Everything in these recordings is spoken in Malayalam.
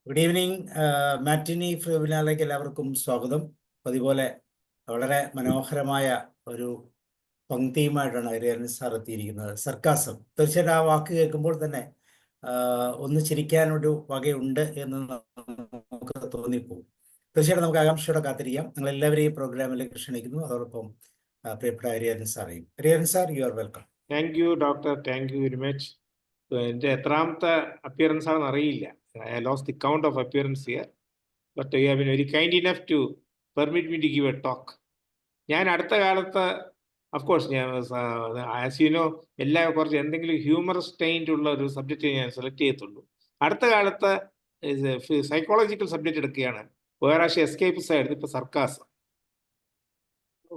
Good evening. മാറ്റിനി ഫിനാലേക്ക് എല്ലാവർക്കും സ്വാഗതം. അതുപോലെ വളരെ മനോഹരമായ ഒരു പങ്ക്തിയുമായിട്ടാണ് ഹരിഹരൻ സാർ എത്തിയിരിക്കുന്നത്. സർക്കാസം. തീർച്ചയായിട്ടും ആ വാക്ക് കേൾക്കുമ്പോൾ തന്നെ ഒന്ന് ചിരിക്കാനൊരു വകയുണ്ട് എന്ന് നമുക്ക് തോന്നിപ്പോകും. തീർച്ചയായിട്ടും നമുക്ക് ആകാംക്ഷയോടെ കാത്തിരിക്കാം. നിങ്ങൾ എല്ലാവരെയും പ്രോഗ്രാമിലേക്ക് ക്ഷണിക്കുന്നു. അതോടൊപ്പം പ്രിയപ്പെട്ട ഹരിഹരൻ സാറേയും. Hariharan sir, you are welcome. Thank you doctor, thank you very much. എൻ്റെ എത്രാമത്തെ അപ്പിയറൻസ് ആണെന്ന് അറിയില്ല. I lost the count of appearance here, but you have been very kind enough to permit me to give a talk. ഞാൻ അടുത്ത കാലത്ത് അഫ്കോഴ്സ് ഞാൻ ആസ് യു നോ കുറച്ച് എന്തെങ്കിലും ഹ്യൂമർ സ്റ്റൈൻഡ് ഉള്ള ഒരു സബ്ജക്റ്റ് ഞാൻ സെലക്ട് ചെയ്യത്തുള്ളൂ. അടുത്ത കാലത്ത് സൈക്കോളജിക്കൽ സബ്ജക്റ്റ് എടുക്കുകയാണ്. വേറാശം എസ്കേപ്പിസം ആയിരുന്നു, ഇപ്പൊ സർക്കാസം.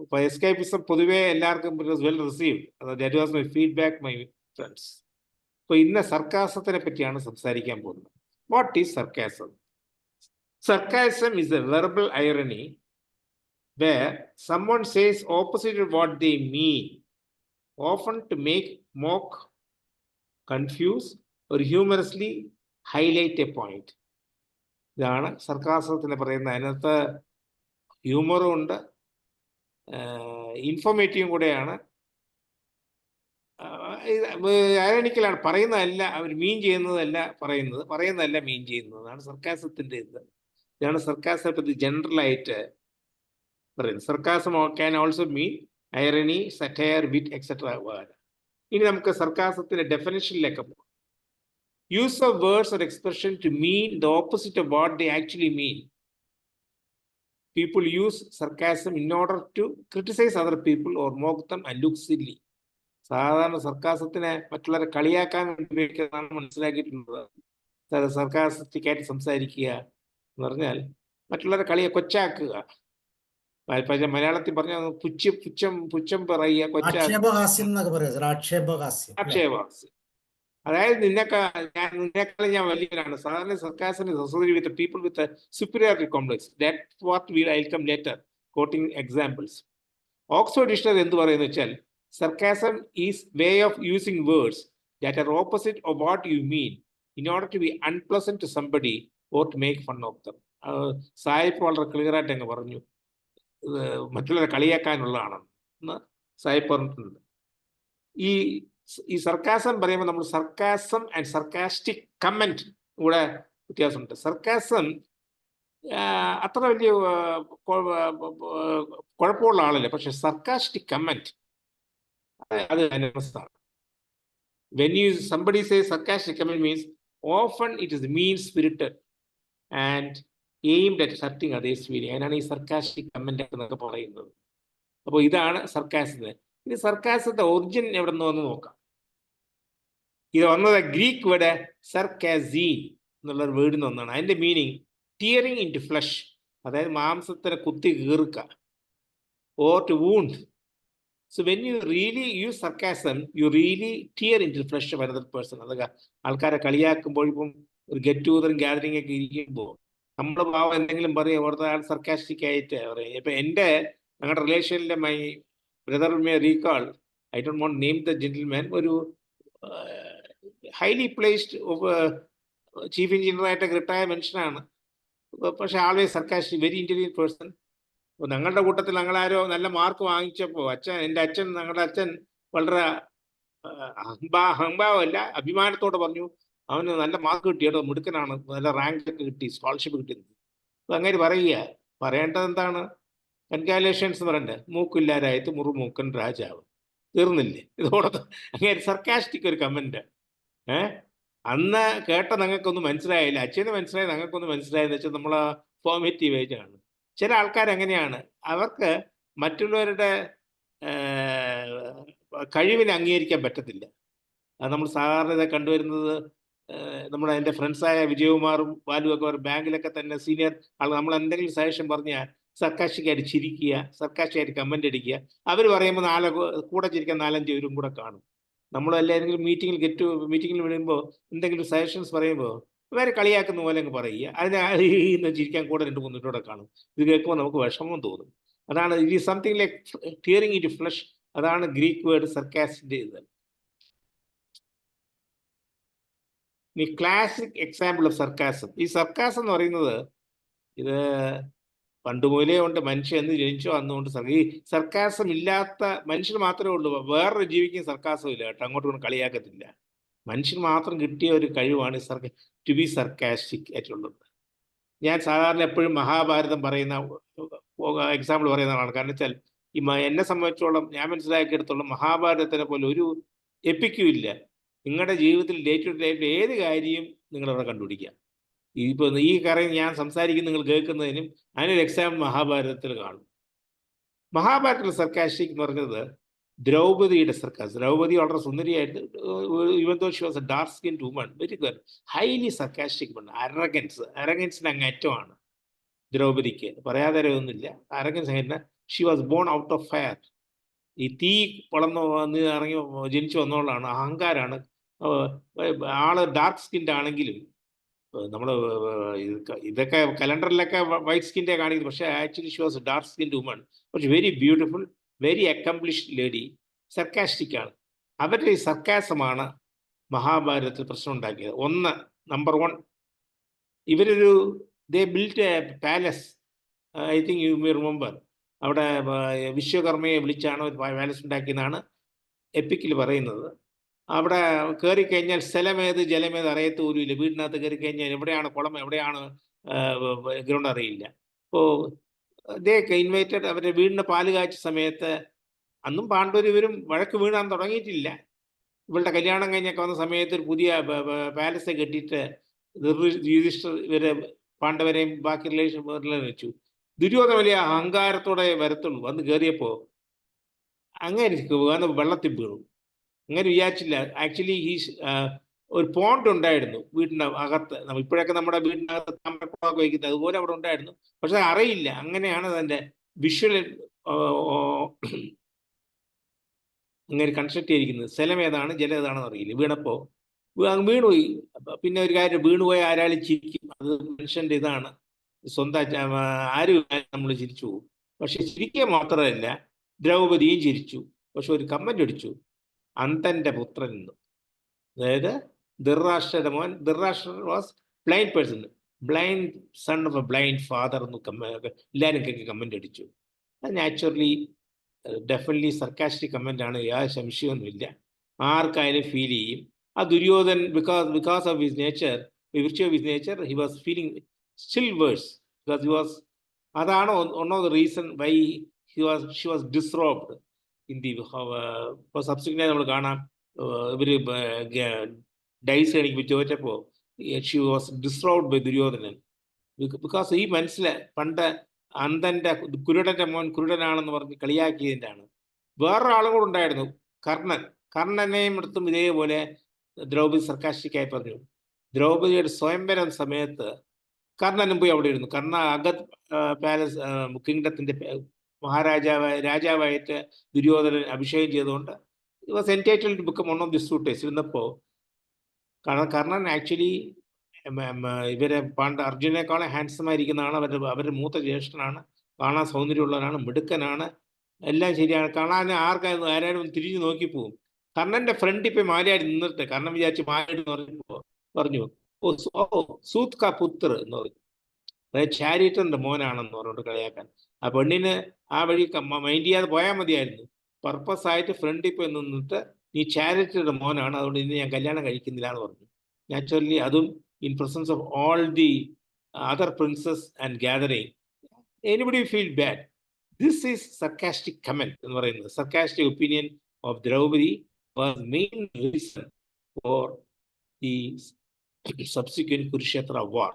ഇപ്പൊ എസ്കേപ്പിസം പൊതുവെ എല്ലാവർക്കും well received. That was my feedback, my friends. ഇപ്പൊ ഇന്ന് സർക്കാസത്തിനെ പറ്റിയാണ് സംസാരിക്കാൻ പോകുന്നത്. What is sarcasm? Sarcasm is a verbal irony where someone says opposite of what they mean, often to make, mock, confuse, or humorously highlight a point. ഇതാണ് സർക്കാസത്തിന് പറയുന്നത്. അതിനകത്ത് ഹ്യൂമറും ഉണ്ട്, ഇൻഫോർമേറ്റീവും കൂടെയാണ്. ഐറണിക്കലാണ്. പറയുന്നതല്ല അവർ മീൻ ചെയ്യുന്നതല്ല പറയുന്നതല്ല മീൻ ചെയ്യുന്നതാണ് സർക്കാസത്തിന്റെ ഇതാണ് സർക്കാസത്തെ പറ്റി ജനറലായിട്ട് പറയുന്നത്. Sarcasm can also mean irony, satire, wit etcetera. ഇനി നമുക്ക് സർക്കാസത്തിന്റെ ഡെഫിനിഷനിലേക്ക് പോകാം. Use of words or expression to mean the opposite of what they actually mean. People use sarcasm in order to criticize other people or mock them and look silly. സാധാരണ സർക്കാസത്തിനെ മറ്റുള്ളവരെ കളിയാക്കാൻ വേണ്ടി ഉപയോഗിക്കുന്നതാണ് മനസ്സിലാക്കിയിട്ടുള്ളത്. സർക്കാസറ്റിക്കായിട്ട് സംസാരിക്കുക എന്ന് പറഞ്ഞാൽ മറ്റുള്ളവരെ കൊച്ചാക്കുക. മലയാളത്തിൽ പറഞ്ഞ പുച്ഛം പറയുക, ആക്ഷേപഹാസ്യം. അതായത് നിന്നെക്കാളും ഞാൻ വലിയവനാണ്. സാധാരണ sarcasm associated with people with superiority complex. That what I come later quoting examples. Oxford dictionary എന്ത് പറയുന്നത് വെച്ചാൽ, sarcasm is way of using words that are opposite of what you mean in order to be unpleasant to somebody or to make fun of them. സായിപ്പ് വളരെ ക്ലിയർ ആയിട്ട് അങ്ങ് പറഞ്ഞു, മറ്റുള്ളവരെ കളിയാക്കാനുള്ളതാണെന്ന് സായിപ്പ് പറഞ്ഞിട്ടുണ്ട്. ഈ സർക്കാസം പറയുമ്പോൾ നമ്മൾ സർക്കാസം ആൻഡ് സർക്കാസ്റ്റിക് കമന്റ് കൂടെ വ്യത്യാസമുണ്ട്. സർക്കാസം അത്ര വലിയ കുഴപ്പമുള്ള ആളല്ല, പക്ഷെ സർക്കാസ്റ്റിക് കമന്റ് അത് അനവസ്ഥാണ്. When somebody says sarcastic comment means often it is mean spirited and aimed at hurting others' feeling. അതിനാണ് ഈ സർക്കാസ്റ്റിക് കമന്റ് എന്നൊക്കെ പറയുന്നത്. അപ്പോൾ ഇതാണ് സർക്കാസത്തിന്. ഇനി സർക്കാസത്തിന്റെ ഒറിജിൻ എവിടെ നിന്ന് വന്ന് നോക്കാം. ഇത് വന്നത് ഗ്രീക്ക് വേർഡ് സർക്കാസീൻ എന്നുള്ള ഒരു വേർഡിൽ നിന്ന് വന്നതാണ്. അതിന്റെ meaning tearing in to flesh, അതായത് മാംസത്തിനെ കുത്തി കീറുക, or to wound. So when you really use sarcasm, you really tear into the flesh of another person. അതൊക്കെ ആൾക്കാരെ കളിയാക്കുമ്പോൾ, ഇപ്പം ഒരു ഗെറ്റ് ടുഗദറും ഗ്യാതറിംഗ് ഒക്കെ ഇരിക്കുമ്പോൾ നമ്മുടെ ഭാവം എന്തെങ്കിലും പറയുക, ഓർത്ത ആൾ സർക്കാസ്റ്റിക് ആയിട്ട് പറയും. ഇപ്പൊ ഞങ്ങളുടെ റിലേഷനിലെ my brother may recall, I don't want name the gentleman, ഒരു ഹൈലി പ്ലേസ്ഡ് ചീഫ് എഞ്ചിനീയർ ആയിട്ടൊക്കെ റിട്ടയർ മനുഷ്യനാണ്. പക്ഷെ always sarcastic, very intelligent person. ഞങ്ങളുടെ കൂട്ടത്തിൽ ഞങ്ങളാരോ നല്ല മാർക്ക് വാങ്ങിച്ചപ്പോൾ ഞങ്ങളുടെ അച്ഛൻ വളരെ അഹംഭാവമല്ല, അഭിമാനത്തോടെ പറഞ്ഞു, അവന് നല്ല മാർക്ക് കിട്ടിയോ, മിടുക്കനാണ്, നല്ല റാങ്ക് ഒക്കെ കിട്ടി, സ്കോളർഷിപ്പ് കിട്ടിയത്. അപ്പൊ അങ്ങനെ പറയേണ്ടത് എന്താണ്? കൺഗ്രാലേഷൻസ് പറയണ്ടേ? മൂക്കില്ലാരായിട്ട് മുറുമൂക്കൻ രാജാവ്. തീർന്നില്ലേ? ഇതോടൊപ്പം അങ്ങനെ സർക്കാസ്റ്റിക് ഒരു കമന്റ്. അന്ന് കേട്ട ഞങ്ങൾക്കൊന്നും മനസ്സിലായില്ല, അച്ഛന് മനസ്സിലായി, ഞങ്ങൾക്കൊന്നും മനസ്സിലായെന്ന് വെച്ചാൽ നമ്മളെ ഫോർമേറ്റീവ് ഏജ് ആണ്. ചില ആൾക്കാർ എങ്ങനെയാണ്, അവർക്ക് മറ്റുള്ളവരുടെ കഴിവിനെ അംഗീകരിക്കാൻ പറ്റത്തില്ല. അത് നമ്മൾ സാധാരണ ഇത് കണ്ടുവരുന്നത്. എൻ്റെ ഫ്രണ്ട്സായ വിജയകുമാറും ബാലുവും ഒക്കെ ബാങ്കിലൊക്കെ തന്നെ സീനിയർ ആൾ, നമ്മൾ എന്തെങ്കിലും സജഷൻ പറഞ്ഞാൽ സർക്കാസ്റ്റിക്കായിട്ട് ചിരിക്കുക, സർക്കാസ്റ്റിക്കായിട്ട് കമന്റ് അടിക്കുക. അവർ പറയുമ്പോൾ കൂടെ ചിരിക്കാൻ 4-5 പേരും കൂടെ കാണും. നമ്മളെല്ലാവരും മീറ്റിങ്ങിൽ വിടുമ്പോൾ എന്തെങ്കിലും സജഷൻസ് പറയുമ്പോൾ വേറെ കളിയാക്കുന്ന പോലെ അങ്ങ് പറയുക. അതിന് ചിരിക്കാൻ കൂടെ 2-3 കൂടെ കാണും. ഇത് കേൾക്കുമ്പോൾ നമുക്ക് വിഷമം തോന്നും. അതാണ് it is something like tearing in to flesh. അതാണ് ഗ്രീക്ക് വേർഡ് സർക്കാസിന്റെ ഇത്. ഇനി ക്ലാസിക് എക്സാമ്പിൾ ഓഫ് സർക്കാസം. ഈ സർക്കാസം എന്ന് പറയുന്നത് ഇത് പണ്ട് മുതലേ ഉണ്ട്. മനുഷ്യൻ എന്ന് ജനിച്ചോ അന്നുകൊണ്ട് ഈ സർക്കാസം ഇല്ലാത്ത മനുഷ്യർ മാത്രമേ ഉള്ളൂ. വേറൊരു ജീവിക്കും സർക്കാസം ഇല്ല കേട്ടോ, അങ്ങോട്ടും ഇങ്ങോട്ടും കളിയാക്കത്തില്ല. മനുഷ്യന് മാത്രം കിട്ടിയ ഒരു കഴിവാണ് ടു ബി സർക്കാസ്റ്റിക് ആയിട്ടുള്ളത്. ഞാൻ സാധാരണ എപ്പോഴും മഹാഭാരതം പറയുന്ന എക്സാമ്പിൾ പറയുന്നതാണ്. കാരണം വെച്ചാൽ എന്നെ സംബന്ധിച്ചോളം ഞാൻ മനസ്സിലാക്കിയെടുത്തോളം മഹാഭാരതത്തിനെ പോലെ ഒരു എപ്പിക്കും ഇല്ല. നിങ്ങളുടെ ജീവിതത്തിൽ ഡേ ടു ഡേ ലൈഫിൽ ഏത് കാര്യവും നിങ്ങളവിടെ കണ്ടുപിടിക്കാം. ഇപ്പോൾ ഈ കാര്യം ഞാൻ സംസാരിക്കുന്ന നിങ്ങൾ കേൾക്കുന്നതിനും അതിനൊരു എക്സാമ്പിൾ മഹാഭാരതത്തിൽ കാണും. മഹാഭാരതത്തിൽ സർക്കാസ്റ്റിക് എന്ന് പറയുന്നത് ദ്രൗപദിയുടെ സർക്കാസ്. ദ്രൗപദി വളരെ സുന്ദരിയായിട്ട്, even though she was a dark skin woman, very good, highly sarcastic ഉണ്ട്. അരഗൻസിന് അങ്ങേറ്റമാണ് ദ്രൗപദിക്ക്, പറയാതെ ഒന്നുമില്ല. അരഗൻസ് ആയിരുന്ന she was born out of fire. ഈ തീ വളർന്ന് വന്ന് ഇറങ്ങി ജനിച്ചു വന്നോളാണ്, അഹങ്കാരാണ്. ആള് ഡാർക്ക് സ്കിൻ്റെ ആണെങ്കിലും നമ്മൾ ഇതൊക്കെ കലണ്ടറിലൊക്കെ വൈറ്റ് സ്കിൻ്റെ കാണിക്കുന്നത്, പക്ഷേ actually she was dark skin woman, പക്ഷെ very beautiful, very accomplished lady, sarcastic ആണ്. അവരുടെ ഈ സർക്കാസമാണ് മഹാഭാരതത്തിൽ പ്രശ്നം ഉണ്ടാക്കിയത്. നമ്പർ 1, ഇവരൊരു they built a palace, I think you may remember. അവിടെ വിശ്വകർമ്മയെ വിളിച്ചാണ് ഒരു പാലസ് ഉണ്ടാക്കിയെന്നാണ് എപ്പിക്കിൽ പറയുന്നത്. അവിടെ കയറി കഴിഞ്ഞാൽ സ്ഥലമേത് ജലമേത് അറിയത്ത് പോലുമില്ല. വീടിനകത്ത് കയറി കഴിഞ്ഞാൽ എവിടെയാണ് കുളം, എവിടെയാണ് ഗ്രൗണ്ട് അറിയില്ല. അപ്പോൾ ദേ ഇൻവൈറ്റഡ്, അവരുടെ വീടിൻ്റെ പാല് കാഴ്ച സമയത്ത് അന്നും പാണ്ഡവർ ഇവരും വഴക്ക് വീണാൻ തുടങ്ങിയിട്ടില്ല. ഇവളുടെ കല്യാണം കഴിഞ്ഞൊക്കെ വന്ന സമയത്ത് ഒരു പുതിയ പാലസ് കെട്ടിയിട്ട് യുധിഷ്ഠിരർ ഇവരെ പാണ്ഡവരെയും ബാക്കി റിലേഷൻ വെച്ചു. ദുര്യോധന വലിയ അഹങ്കാരത്തോടെ വരത്തുള്ളൂ. വന്ന് കയറിയപ്പോൾ അങ്ങനെ വന്ന് വെള്ളത്തിൽ വീണു. അങ്ങനെ വിചാരിച്ചില്ല. ആക്ച്വലി ഒരു പോണ്ട് ഉണ്ടായിരുന്നു വീടിൻ്റെ അകത്ത്. ഇപ്പോഴൊക്കെ നമ്മുടെ വീടിനകത്ത് താമരക്കുളമൊക്കെ വയ്ക്കുന്നത് അതുപോലെ അവിടെ ഉണ്ടായിരുന്നു. പക്ഷെ അറിയില്ല. അങ്ങനെയാണ് അതിൻ്റെ വിഷ്വൽ അങ്ങനെ കൺസ്ട്രക്ട് ചെയ്തിരിക്കുന്നത്. സ്ഥലം ഏതാണ് ജലം ഏതാണെന്ന് അറിയില്ല. വീണപ്പോൾ വീണുപോയി. പിന്നെ ഒരു കാര്യം, വീണുപോയി ആരാളും ചിരിക്കും. അത് മനുഷ്യൻ്റെ ഇതാണ്. സ്വന്തം ആരും നമ്മൾ ചിരിച്ചു പോകും. പക്ഷെ ചിരിക്കുക മാത്രമല്ല, ദ്രൗപദിയും ചിരിച്ചു. പക്ഷെ ഒരു കമന്റ് അടിച്ചു, അന്തന്റെ പുത്രൻ എന്ന്. അതായത് ധൃതരാഷ്ട്രയുടെ മോൻ. Dhritarashtra was blind person, blind son of A blind father എന്ന് എല്ലാവരും കേൾക്കി കമന്റ് അടിച്ചു. അത് നാച്ചുറലി ഡെഫിനറ്റ്ലി സർക്കാസ്റ്റിക് കമന്റ് ആണ്, യാതൊരു സംശയമൊന്നുമില്ല. ആർക്കായാലും ഫീൽ ചെയ്യും. ആ Duryodhan because of his nature, virtue of his nature, he was feeling still worse because he was, അതാണ് one of the reason why she was disrobed in the. ഇപ്പോൾ സബ്സിക്വൻ്റ് നമ്മൾ കാണാം, ഇവർ ഡൈസ് എനിക്ക് ചോദിച്ചപ്പോൾ she was disrobed by Duryodhanan. Because ഈ പണ്ട് അന്തൻ്റെ കുരുടൻ്റെ മോൻ കുരുടനാണെന്ന് പറഞ്ഞ് കളിയാക്കിയതിൻ്റെ ആണ്. വേറൊരാളും കൂടെ ഉണ്ടായിരുന്നു, കർണനെയും എടുത്തും ഇതേപോലെ ദ്രൗപദി സർക്കാസ്റ്റിക്കായി പറഞ്ഞു. ദ്രൗപദിയുടെ സ്വയംവരം സമയത്ത് കർണനും പോയി അവിടെ ഇരുന്നു. കർണ അഗത് പാലസ് കിങ്ഡത്തിൻ്റെ രാജാവായിട്ട് ദുര്യോധനൻ അഭിഷേകം ചെയ്തുകൊണ്ട് it was entitled to become one of the suitors. ഇരുന്നപ്പോൾ കർണൻ ആക്ച്വലി ഇവരെ അർജുനേക്കാളും ഹാൻസം ആയിരിക്കുന്നതാണ്. അവരുടെ മൂത്ത ജ്യേഷ്ഠനാണ്, കാണാൻ സൗന്ദര്യമുള്ളവനാണ്, മിടുക്കനാണ്, എല്ലാം ശരിയാണ്. കാണാൻ ആരാരും തിരിഞ്ഞു നോക്കിപ്പോവും. കർണന്റെ ഫ്രണ്ട് ഇപ്പം മാലയാടി നിന്നിട്ട് കർണൻ വിചാരിച്ച് മാലയാടി പറഞ്ഞു ഓ സൂത് കാ പുത്ര എന്ന് പറഞ്ഞു. അതായത് ചാരിറ്ററിന്റെ മോനാണെന്ന് പറഞ്ഞുകൊണ്ട് കളിയാക്കാൻ. ആ പെണ്ണിന് ആ വഴി മൈൻഡ് ചെയ്യാതെ പോയാൽ മതിയായിരുന്നു. പർപ്പസ് ആയിട്ട് ഫ്രണ്ടിൽ പോയി നിന്നിട്ട് നീ ചാരിറ്ററിയുടെ മോനാണ്, അതുകൊണ്ട് ഇന്ന് ഞാൻ കല്യാണം കഴിക്കുന്നില്ല എന്ന് പറഞ്ഞു. നാച്ചുറലി അതും in presence of all the other princes and gathering. Anybody feel bad? This is sarcastic comment എന്ന് പറയുന്നത്. Sarcastic opinion of Draupadi was main reason for the subsequent Kurukshetra war.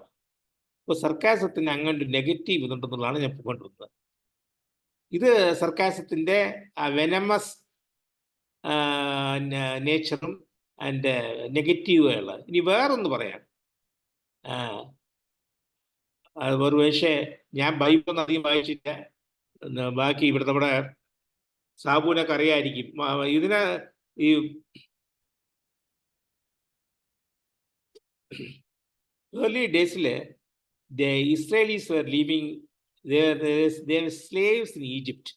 അപ്പോൾ സർക്കാസത്തിന് അങ്ങനെ നെഗറ്റീവ് ഇതുണ്ടെന്നുള്ളതാണ് ഞാൻ കൊണ്ടുവന്നത്. ഇത് സർക്കാസത്തിൻ്റെ വെനമസ് നേച്ചറും ആൻഡ് നെഗറ്റീവുകൾ. ഇനി വേറൊന്ന് പറയാം. ഒരു പക്ഷേ ഞാൻ ബൈബിളൊന്നും അധികം വായിച്ചില്ല, ബാക്കി ഇവിടുത്തെ നമ്മുടെ സാബുവിനൊക്കെ അറിയായിരിക്കും. ഇതിന് ഈ ഏർലി ഡേയ്സിൽ the Israelis were living there slaves in Egypt.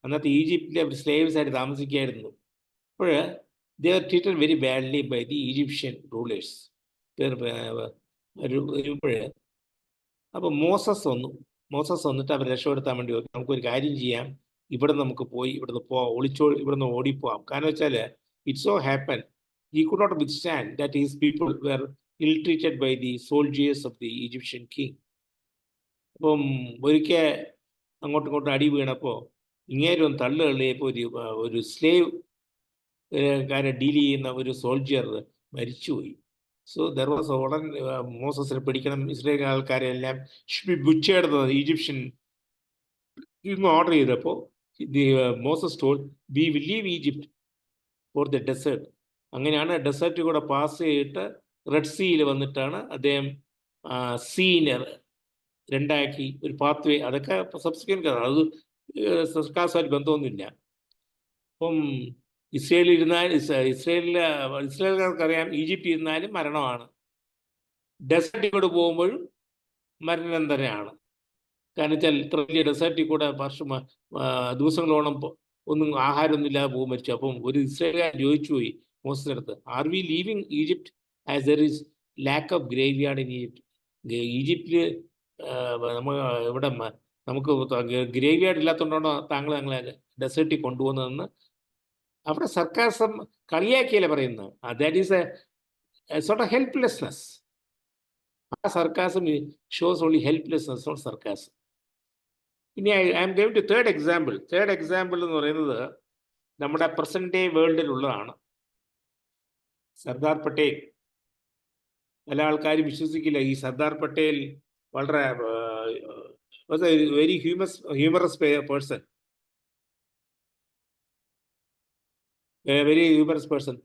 അന്നത്തെ ഈജിപ്തിലെ അവർ സ്ലേവ്സ് ആയിട്ട് താമസിക്കുകയായിരുന്നു. അപ്പോൾ they were treated very badly by the Egyptian rulers. വരുമ്പോഴേ അപ്പോൾ മോസസ് വന്നിട്ട് അവർ രക്ഷപ്പെടുത്താൻ വേണ്ടി നമുക്കൊരു കാര്യം ചെയ്യാം, ഇവിടെ നമുക്ക് പോയി ഇവിടുന്ന് ഇവിടുന്ന് ഓടിപ്പോവാം. കാരണം വെച്ചാൽ it so happen he could not withstand that his people were ill-treated by the soldiers of the Egyptian king. അപ്പം ഒരിക്കൽ അങ്ങോട്ടും ഇങ്ങോട്ടും അടി വീണപ്പോൾ ഇങ്ങേരും തള്ളിയപ്പോൾ ഒരു സ്ലേവ് കാരെ ഡീൽ ചെയ്യുന്ന ഒരു സോൾജിയർ മരിച്ചുപോയി. സോ ദർ വാസ് ഉടൻ മോസസിനെ പിടിക്കണം, ഇസ്രയേൽ ആൾക്കാരെ എല്ലാം ബുച്ചേടുന്നത് ഈജിപ്ഷ്യൻ ഇന്ന് ഓർഡർ ചെയ്തപ്പോൾ Moses told we will leave Egypt for the desert. അങ്ങനെയാണ് ഡെസേർട്ടിൽ കൂടെ പാസ് ചെയ്തിട്ട് റെഡ് സീയിൽ വന്നിട്ടാണ് അദ്ദേഹം സീനെ രണ്ടാക്കി ഒരു പാത്വേ, അതൊക്കെ സബ്സിക്വന്റ് കഥ, അത് സർക്കാരുമായിട്ട് ബന്ധമൊന്നുമില്ല. അപ്പം ഇസ്രയേൽക്കാർക്കറിയാം ഈജിപ്തിൽ ഇരുന്നാലും മരണമാണ്, ഡെസേർട്ടിൽ കൂടെ പോകുമ്പോഴും മരണം തന്നെയാണ്. കാരണം വെച്ചാൽ ഇത്ര വലിയ ഡെസേർട്ടിൽ കൂടെ ദിവസങ്ങളോളം ഒന്നും ആഹാരമൊന്നും ഇല്ലാതെ പോകും മരിച്ചു. അപ്പം ഒരു ഇസ്രയേൽക്കാരൻ ചോദിച്ചു പോയി മോസസിന്റെ അടുത്ത്, are we leaving Egypt as there is lack of graveyard in Egypt? ഈജിപ്തിൽ ഇവിടെ നമുക്ക് ഗ്രേവ് യാർഡ് ഇല്ലാത്തതുകൊണ്ടാണോ താങ്കളെ ഡെസേർട്ടിൽ കൊണ്ടുപോകുന്നതെന്ന് അവിടെ സർക്കാർ കളിയാക്കിയല്ലേ പറയുന്നത്. That is a sort of helplessness. ആ sarcasm shows only helplessness, not sarcasm. ഇനി I am going to third example എന്ന് പറയുന്നത് നമ്മുടെ പ്രസന്റ് ഡേ വേൾഡിലുള്ളതാണ്. സർദാർ പട്ടേൽ. പല ആൾക്കാരും വിശ്വസിക്കില്ല ഈ സർദാർ പട്ടേൽ വളരെ very humorous person,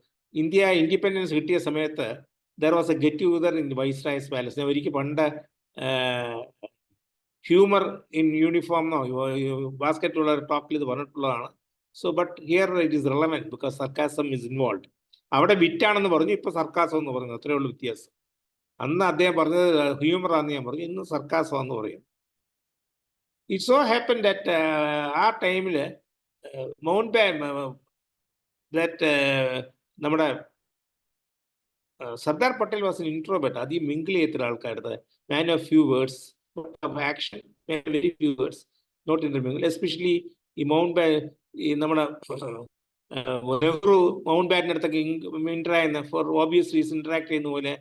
India independence കിട്ടിയ സമയത്ത് there was a get together in viceroy's palace. ഞാൻ ഒരിക്കൽ പണ്ട് ഹ്യൂമർ ഇൻ യൂണിഫോം ബാസ്കറ്റുള്ള ടോക്കിൽ ഇത് പറഞ്ഞിട്ടുള്ളതാണ്. So but here it is relevant because sarcasm is involve. അവിടെ വിറ്റാണെന്ന് പറഞ്ഞു, ഇപ്പോൾ സർക്കാസം എന്ന് പറഞ്ഞു, അത്രയേ ഉള്ളൂ വ്യത്യാസം. അന്ന് അദ്ദേഹം പറഞ്ഞത് ഹ്യൂമറാന്ന് ഞാൻ പറഞ്ഞു, ഇന്ന് സർക്കാസം എന്ന് പറയും. ഇറ്റ് സോ ഹാപ്പൻ ദാറ്റ് ആ ടൈമിൽ നമ്മുടെ Sardar Patel was an introvert. അധികം മിങ്കിൾ ചെയ്ത ആൾക്കാരുടെ man of few words, of action, very few words, not intermingle. Especially ഈ നമ്മുടെ നെഹ്റു മൗണ്ട് ബാറ്റിൻ്റെ അടുത്തൊക്കെ ഇന്ററാകുന്ന ഫോർ ഓബിയസ് റീസൺ ഇന്ററാക്ട് ചെയ്യുന്ന പോലെ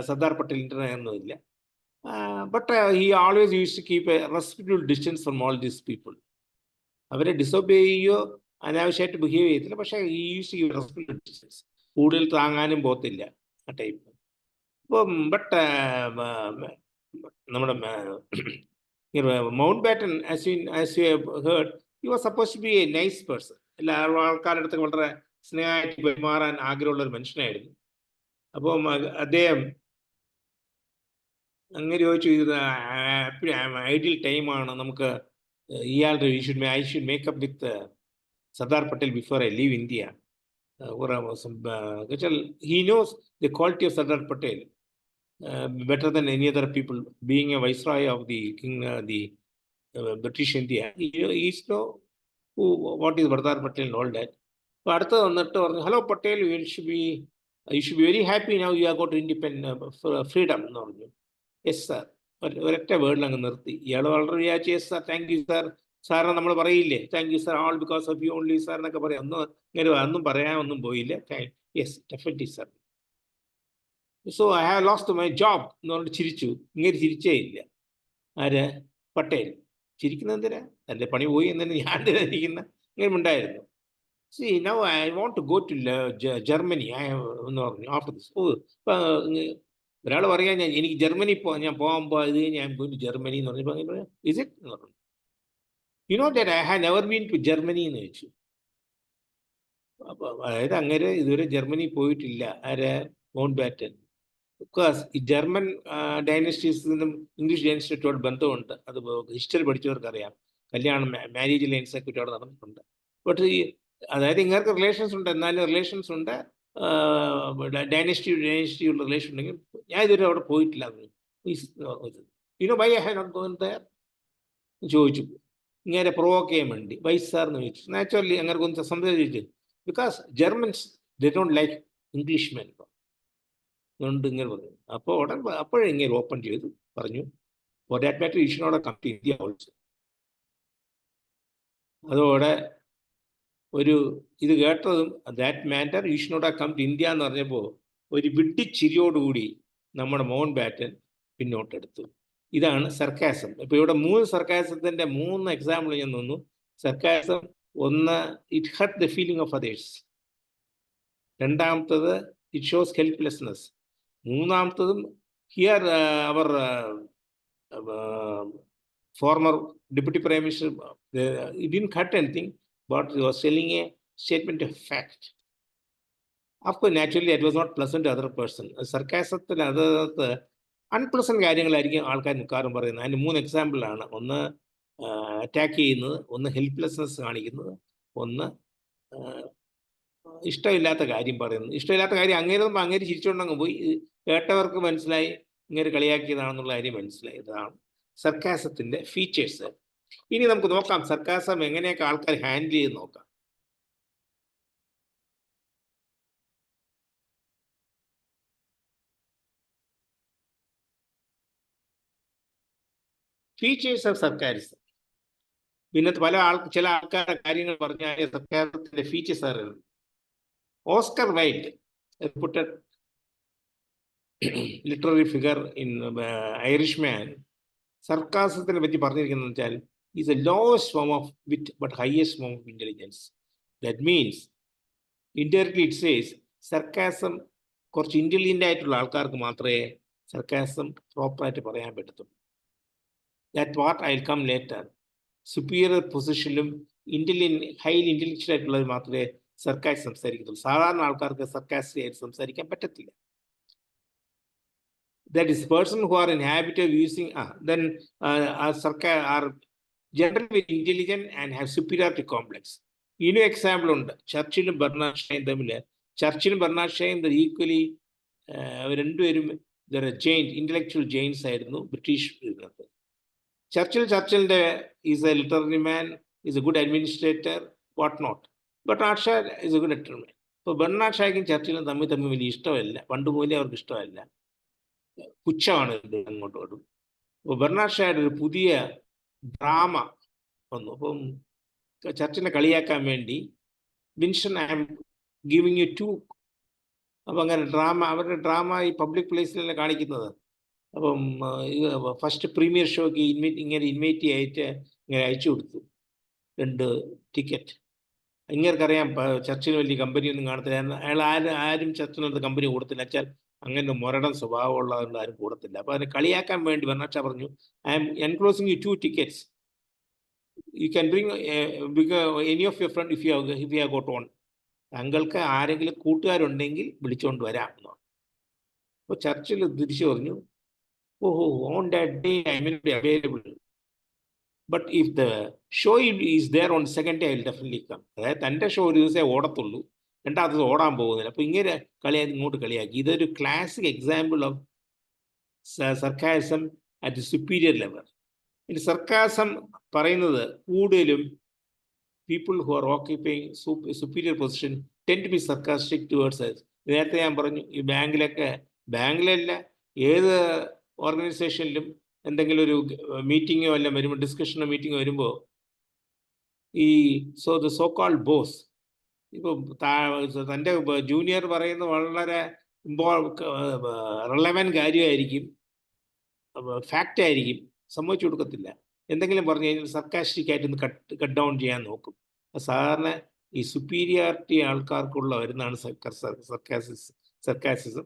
സർദാർ പട്ടേൽ ഇന്ററാകുന്നതില്ല. But he always use to keep a respectable distance from all these people. അവരെ ഡിസോബേ ചെയ്യുകയോ അനാവശ്യമായിട്ട് ബിഹേവ് ചെയ്യത്തില്ല, പക്ഷേ ഈ use to keep respectable distance. കൂടുതൽ താങ്ങാനും പോകത്തില്ല ആ ടൈപ്പ്. അപ്പം ബട്ട് നമ്മുടെ Mountbatten as you heard, he was suppose to be a nice person. എല്ലാ ആൾക്കാരുടെ അടുത്ത് വളരെ സ്നേഹമായിട്ട് പെരുമാറാൻ ആഗ്രഹമുള്ള ഒരു മനുഷ്യനായിരുന്നു. അപ്പം അദ്ദേഹം അങ്ങനെ ചോദിച്ചു, ഇത് ഐഡിയൽ ടൈമാണ് നമുക്ക് ഇയാളുടെ I should makeup with Sardar Patel before I leave India. He knows the quality of Sardar Patel better than any other people. Being a viceroy of the king, the British India, he know what is Sardar Patel and all that. But അടുത്ത വന്നിട്ട് പറഞ്ഞു, hello Patel, you should be very happy now you have got independent freedom എന്ന് പറഞ്ഞു. യെസ് സാർ, ഒരൊറ്റ വേർഡിൽ അങ്ങ് നിർത്തി. ഇയാൾ വളരെ വിചാരിച്ചു yes sir, thank you sir, സാറിനെ നമ്മൾ പറയില്ലേ thank you sir, all because of you only sir എന്നൊക്കെ പറയാം. ഒന്നും പറയാനൊന്നും പോയില്ല. Yes definitely sir. So I have lost my job എന്ന് പറഞ്ഞിട്ട് ചിരിച്ചു. ഇങ്ങനെ ചിരിച്ചേ ഇല്ല. ആര്? പട്ടേൽ. ചിരിക്കുന്നത് എന്തിനാ? എൻ്റെ പണി പോയി എന്നതിന് ഞാൻ ഇരിക്കുന്ന ഇങ്ങനെ ഉണ്ടായിരുന്നു. See now I want to go to Germany എന്ന് പറഞ്ഞു ആഫ്റ്റർ ദിസ്. ഒരാൾ പറയാൻ എനിക്ക് ജർമ്മനി ഞാൻ പോകുമ്പോൾ ഇത് ഞാൻ പോയി ടു ജർമ്മനി എന്ന് പറഞ്ഞപ്പോൾ ഇസ് ഇറ്റ് എന്ന് പറഞ്ഞു. You know that I have never been to Germany എന്ന് ചോദിച്ചു. അപ്പോൾ അതായത് അങ്ങനെ ഇതുവരെ ജർമ്മനി പോയിട്ടില്ല. ആര്? Mountbatten. ബിക്കോസ് ഈ ജർമ്മൻ ഡൈനസ്റ്റീസിനും ഇംഗ്ലീഷ് ഡൈനസ്റ്റിയോട് ബന്ധമുണ്ട്. അത് ഹിസ്റ്ററി പഠിച്ചവർക്കറിയാം. കല്യാണം, മാരേജ് ലൈൻസൊക്കെ അവിടെ നടന്നിട്ടുണ്ട്. ബട്ട് അതായത് ഇങ്ങനെ റിലേഷൻസ് ഉണ്ട്, എന്നാലും റിലേഷൻസ് ഉണ്ട്, ഡൈനസ്റ്റിയുള്ള റിലേഷൻ ഉണ്ടെങ്കിൽ ഞാൻ ഇതുവരെ അവിടെ പോയിട്ടില്ല. You know why I have not gone there ചോദിച്ചു. ഇങ്ങനെ പ്രൊവോക്ക് ചെയ്യാൻ വേണ്ടി വൈസ് സാർ എന്ന് ചോദിച്ചു. നാച്ചുറലി അങ്ങനെ ഒന്ന് സംസാരിച്ചു. Because Germans they don't like English men. എന്നുകൊണ്ട് ഇങ്ങനെ പറഞ്ഞു. അപ്പോൾ അപ്പോഴേ ഇങ്ങനെ ഓപ്പൺ ചെയ്തു പറഞ്ഞു, for that matter you should not come to India also. അതോടെ ഒരു ഇത് കേട്ടതും that matter you should not come to India എന്ന് പറഞ്ഞപ്പോൾ ഒരു വിഡ്ഢിച്ചിരിയോടുകൂടി നമ്മുടെ മൗണ്ട് ബാറ്റൻ പിന്നോട്ടെടുത്തു. ഇതാണ് സർക്കാസം. ഇപ്പൊ ഇവിടെ 3 സർക്കാസത്തിന്റെ 3 എക്സാമ്പിൾ ഞാൻ തന്നു. സർക്കാസം ഒന്ന്, it hurt the feeling of others. രണ്ടാമത്തത്, ഇറ്റ് ഷോസ് ഹെൽപ്ലെസ്നെസ്. മൂന്നാമത്തതും, here our former deputy prime minister, he didn't cut anything, but he was telling a statement of fact. Of course, naturally, it was not pleasant to other person. സർക്കാസത്തിൽ അത് അൺപ്ലസന്റ് കാര്യങ്ങളായിരിക്കും ആൾക്കാർ മിക്കവാറും പറയുന്നത്. അതിന് 3 എക്സാമ്പിളാണ്. ഒന്ന് അറ്റാക്ക് ചെയ്യുന്നത്, ഒന്ന് ഹെൽപ്ലെസ്നെസ് കാണിക്കുന്നത്, ഒന്ന് ഇഷ്ടമില്ലാത്ത കാര്യം പറയുന്നത്. ഇഷ്ടമില്ലാത്ത കാര്യം അങ്ങേര് ചിരിച്ചുകൊണ്ടങ്ങ് പോയി. കേട്ടവർക്ക് മനസ്സിലായി ഇങ്ങനെ കളിയാക്കിയതാണെന്നുള്ള കാര്യം മനസ്സിലായി. ഇതാണ് സർക്കാസത്തിന്റെ ഫീച്ചേഴ്സ്. ഇനി നമുക്ക് നോക്കാം സർക്കാസം എങ്ങനെയൊക്കെ ആൾക്കാർ ഹാൻഡിൽ ചെയ്ത് നോക്കാം. Features of sarcasm. പിന്നെ ചില ആൾക്കാരുടെ കാര്യങ്ങൾ പറഞ്ഞാൽ സർക്കാരത്തിന്റെ ഫീച്ചേഴ്സ് അറിയുന്നത്. Oscar Wilde, reputed literary figure in Irishman, സർക്കാസത്തിനെ പറ്റി പറഞ്ഞിരിക്കുന്നത് വെച്ചാൽ is a lowest form of wit but highest form of intelligence. That means indirectly it says sarcasm കുറച്ച് ഇന്റലിജന്റ് ആയിട്ടുള്ള ആൾക്കാർക്ക് മാത്രമേ സർക്കാസം പ്രോപ്പറായിട്ട് പറയാൻ പറ്റത്തുള്ളൂ. That part I'll come later. Superior പൊസിഷനിലും ഹൈലി ഇന്റലക്ച്വൽ ആയിട്ടുള്ളത് മാത്രമേ സർക്കാസ് സംസാരിക്കത്തുള്ളൂ. സാധാരണ ആൾക്കാർക്ക് സർക്കാസ് ആയിട്ട് സംസാരിക്കാൻ പറ്റത്തില്ല. That is, person who are in habit of using are generally very intelligent and have superiority complex. ഇനി എക്സാമ്പിൾ ഉണ്ട്. ചർച്ചിലും ബെർണാഡ് ഷായും തമ്മിൽ. ചർച്ചിലും ബെർണാഡ് ഷായും ഈക്വലി രണ്ടുപേരും ഇന്റലക്ച്വൽ ജെയിൻസ് ആയിരുന്നു ബ്രിട്ടീഷ് ഇതിനകത്ത്. ചർച്ചിലിന്റെ is a literary man, is a good administrator, what not. Bernard Shaw is a good literary man. ഇപ്പോൾ ബെർണാഡ് ഷായ്ക്കും ചർച്ചിലും തമ്മിൽ വലിയ ഇഷ്ടമല്ല. പണ്ട് മുതലേ അവർക്ക് ഇഷ്ടമല്ല, പുച്ഛമാണ് അങ്ങോട്ടും. അപ്പോൾ ബെർണാഡ് ഷായുടെ ഒരു പുതിയ ഡ്രാമ വന്നു. അപ്പം ചർച്ചിനെ കളിയാക്കാൻ വേണ്ടി, Winston, I am giving you 2. അപ്പം അങ്ങനെ അവരുടെ ഡ്രാമ ഈ പബ്ലിക് പ്ലേസിലല്ലേ കാണിക്കുന്നത്. അപ്പം ഫസ്റ്റ് പ്രീമിയർ ഷോക്ക് ഇൻവൈറ്റ് ആയിട്ട് ഇങ്ങനെ അയച്ചു കൊടുത്തു 2 ടിക്കറ്റ്. ഇങ്ങനെക്കറിയാം ചർച്ചിന് വലിയ കമ്പനിയൊന്നും കാണത്തില്ല. അയാൾ ആരും ചർച്ചിനകത്ത് കമ്പനി കൊടുത്തില്ല. വെച്ചാൽ അങ്ങനെ മുരടൻ സ്വഭാവമുള്ളതുകൊണ്ട് ആരും കൂടത്തില്ല. അപ്പോൾ അതിനെ കളിയാക്കാൻ വേണ്ടി ബെർണാഡ് ഷാ പറഞ്ഞു, I am enclosing you 2 tickets. You can bring any of your friend if you have got one. താങ്കൾക്ക് ആരെങ്കിലും കൂട്ടുകാരുണ്ടെങ്കിൽ വിളിച്ചുകൊണ്ട് വരാം എന്ന് പറഞ്ഞു. അപ്പോൾ ചർച്ചിൽ തിരിച്ചു പറഞ്ഞു, ഓഹോ, on that day I may be available, but if the show is there on second day I will definitely come. അതായത് തൻ്റെ ഷോ ഒരു ദിവസമേ ഓടത്തുള്ളൂ, രണ്ടാമത്തെ ദിവസം ഓടാൻ പോകുന്നില്ല. അപ്പോൾ ഇങ്ങനെ ഇങ്ങോട്ട് കളിയാക്കി. ഇതൊരു classic example of sarcasm at the superior level. ഇനി സർക്കാസം പറയുന്നത് കൂടുതലും people who are occupying superior position tend to be sarcastic towards us. നേരത്തെ ഞാൻ പറഞ്ഞു, ഈ ബാങ്കിലല്ല ഏത് ഓർഗനൈസേഷനിലും എന്തെങ്കിലും ഒരു മീറ്റിങ്ങോ അല്ല വരുമ്പോൾ, ഡിസ്കഷനോ മീറ്റിങ്ങോ വരുമ്പോൾ ഈ ദ സോ കോൾഡ് ബോസ് ഇപ്പോൾ തൻ്റെ ജൂനിയർ പറയുന്നത് വളരെ റെലവൻറ്റ് കാര്യമായിരിക്കും, ഫാക്റ്റ് ആയിരിക്കും, സമ്മതിച്ചു കൊടുക്കത്തില്ല. എന്തെങ്കിലും പറഞ്ഞു കഴിഞ്ഞാൽ സർക്കാസ്റ്റിക് ആയിട്ട് കട്ട് ഡൗൺ ചെയ്യാൻ നോക്കും. സാധാരണ ഈ സുപ്പീരിയോറിറ്റി ആൾക്കാർക്കുള്ള വരുന്നതാണ് സർക്കാസിസം.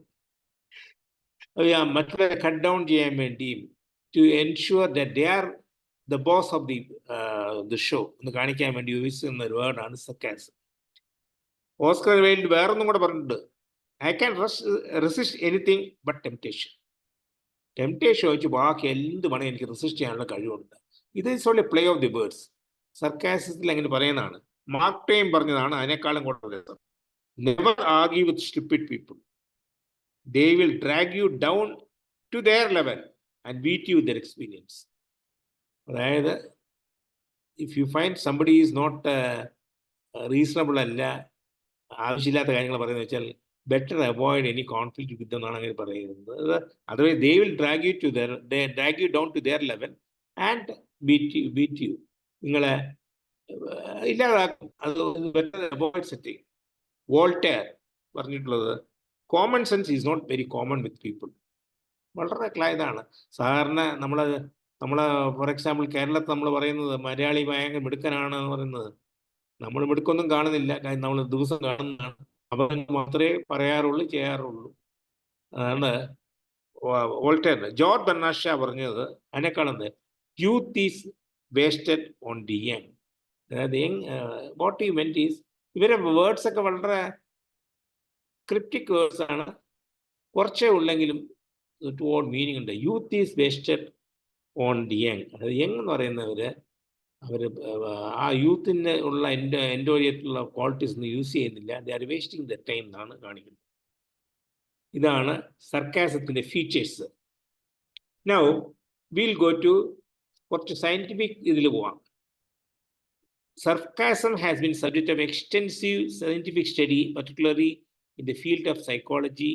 മറ്റുള്ളവരെ കട്ട് ഡൗൺ ചെയ്യാൻ വേണ്ടിയും to ensure that they are the boss of the show എന്ന് കാണിക്കാൻ വേണ്ടി യൂസ് ചെയ്യുന്ന ഒരു വേർഡാണ് സർക്കാസം. ഓസ്കർ വൈൽഡ് വേറൊന്നും കൂടെ പറഞ്ഞിട്ടുണ്ട്, I can resist anything but temptation. Temptation വെച്ച് ബാക്കി എന്ത് വേണമെങ്കിൽ എനിക്ക് റെസിസ്റ്റ് ചെയ്യാനുള്ള കഴിവുണ്ട്. ഇത് is only play of the words. സർക്കാസത്തിൽ അങ്ങനെ പറയുന്നതാണ്. മാർക്ക് ട്വെയിൻ പറഞ്ഞതാണ് അതിനേക്കാളും കൂടുതൽ. Never argue with stupid people, they will drag you down to their level and beat you their experience. അതായത് if you find somebody is not reasonable, അല്ല ആവശ്യമില്ലാത്ത കാര്യങ്ങൾ പറയുന്നത് വെച്ചാൽ better avoid any conflict with them. Otherwise, they will drag you down to their level and beat you. നിങ്ങളെ ഇല്ലാതാക്കും. അത് better avoid setting. വോൾട്ടയർ പറഞ്ഞിട്ടുള്ളത് common sense is not very common with people. വളരെ ഇതാണ്. സാധാരണ നമ്മളെ ഫോർ എക്സാമ്പിൾ കേരളത്തിൽ നമ്മൾ പറയുന്നത് മലയാളി ഭയങ്കര മിടുക്കനാണ് എന്ന് പറയുന്നത്. നമ്മൾ മിടുക്കൊന്നും കാണുന്നില്ല, കാര്യം നമ്മൾ ദിവസം കാണുന്നതാണ്. അവർ മാത്രമേ പറയാറുള്ളൂ, ചെയ്യാറുള്ളൂ. അതാണ് വോൾട്ടയർ. ജോർജ് ബെർണാഡ് ഷാ പറഞ്ഞത് അതിനേക്കാളും youth is wasted on the young. അതായത് വാട്ട് യു മെന്റ് ഈസ്, ഇവരെ വേർഡ്സ് ഒക്കെ വളരെ ക്രിപ്റ്റിക് വേർഡ്സ് ആണ്, കുറച്ചേ ഉള്ളെങ്കിലും ടുവേർഡ് മീനിങ് ഉണ്ട്. Youth is wasted on the young. അതായത് യങ് എന്ന് പറയുന്നവര് അവർ ആ യൂത്തിന് ഉള്ള എൻഡോറിയത്തിലുള്ള ക്വാളിറ്റീസ് ഒന്നും യൂസ് ചെയ്യുന്നില്ല. They are wasting the time എന്നാണ് കാണിക്കുന്നത്. ഇതാണ് സർക്കാസത്തിൻ്റെ features. Now will go to കുറച്ച് സയൻറ്റിഫിക് ഇതിൽ പോവാം. Sarcasm has been subject of extensive scientific study, particularly in the field of psychology,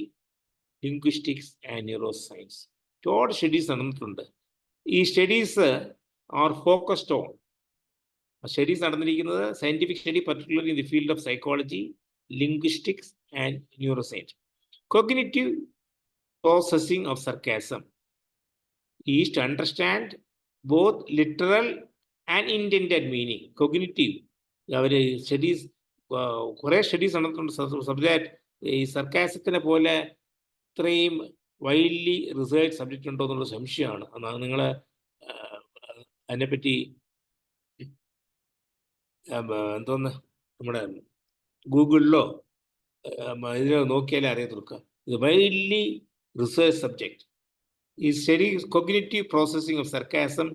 linguistics, and neuroscience. ഒരുപാട് സ്റ്റഡീസ് നടന്നിട്ടുണ്ട്. ഈ studies are focused on, studies നടന്നിരിക്കുന്നത് scientific study particularly in the field of psychology, linguistics and neuroscience. Cognitive processing of sarcasm is to understand both literal and intended meaning. Cognitive അവർ സ്റ്റഡീസ്, കുറേ സ്റ്റഡീസ് നടന്നിട്ടുണ്ട് സബ്ജക്റ്റ്. ഈ സർക്കാസത്തിനെ പോലെ ഇത്രയും വൈഡ്ലി റിസേർച്ച് സബ്ജക്റ്റ് ഉണ്ടോ എന്നുള്ള സംശയമാണ്. എന്നാൽ നിങ്ങൾ അതിനെപ്പറ്റി എന്തോന്ന് നമ്മുടെ ഗൂഗിളിലോ ഇതിലോ നോക്കിയാലേ അറിയത്തുള്ളൂ. ഇത് വൈഡ്ലി റിസേർച്ച് സബ്ജക്റ്റ്. ഈ study cognitive processing of sarcasm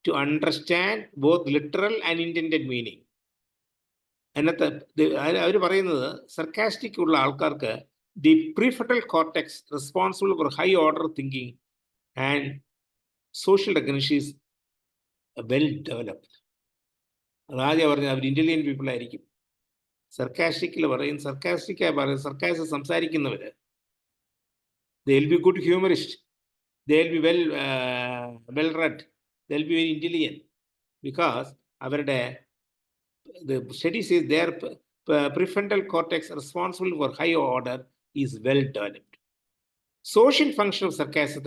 to understand both literal and intended meaning. അതിനകത്ത് അവർ പറയുന്നത് സർക്കാസ്റ്റിക് ഉള്ള ആൾക്കാർക്ക് the prefrontal cortex responsible for high order thinking and social recognition is well developed. അതാദ്യം പറഞ്ഞത് അവർ ഇന്റലിജന്റ് പീപ്പിൾ ആയിരിക്കും. സർക്കാസ്റ്റിക്കിൽ പറയും, സർക്കാസ് സംസാരിക്കുന്നവർ they will be good humorist, they will be well read, they'll be very intelligent, because the study says their prefrontal cortex responsible for high order is well developed. Social function of sarcasm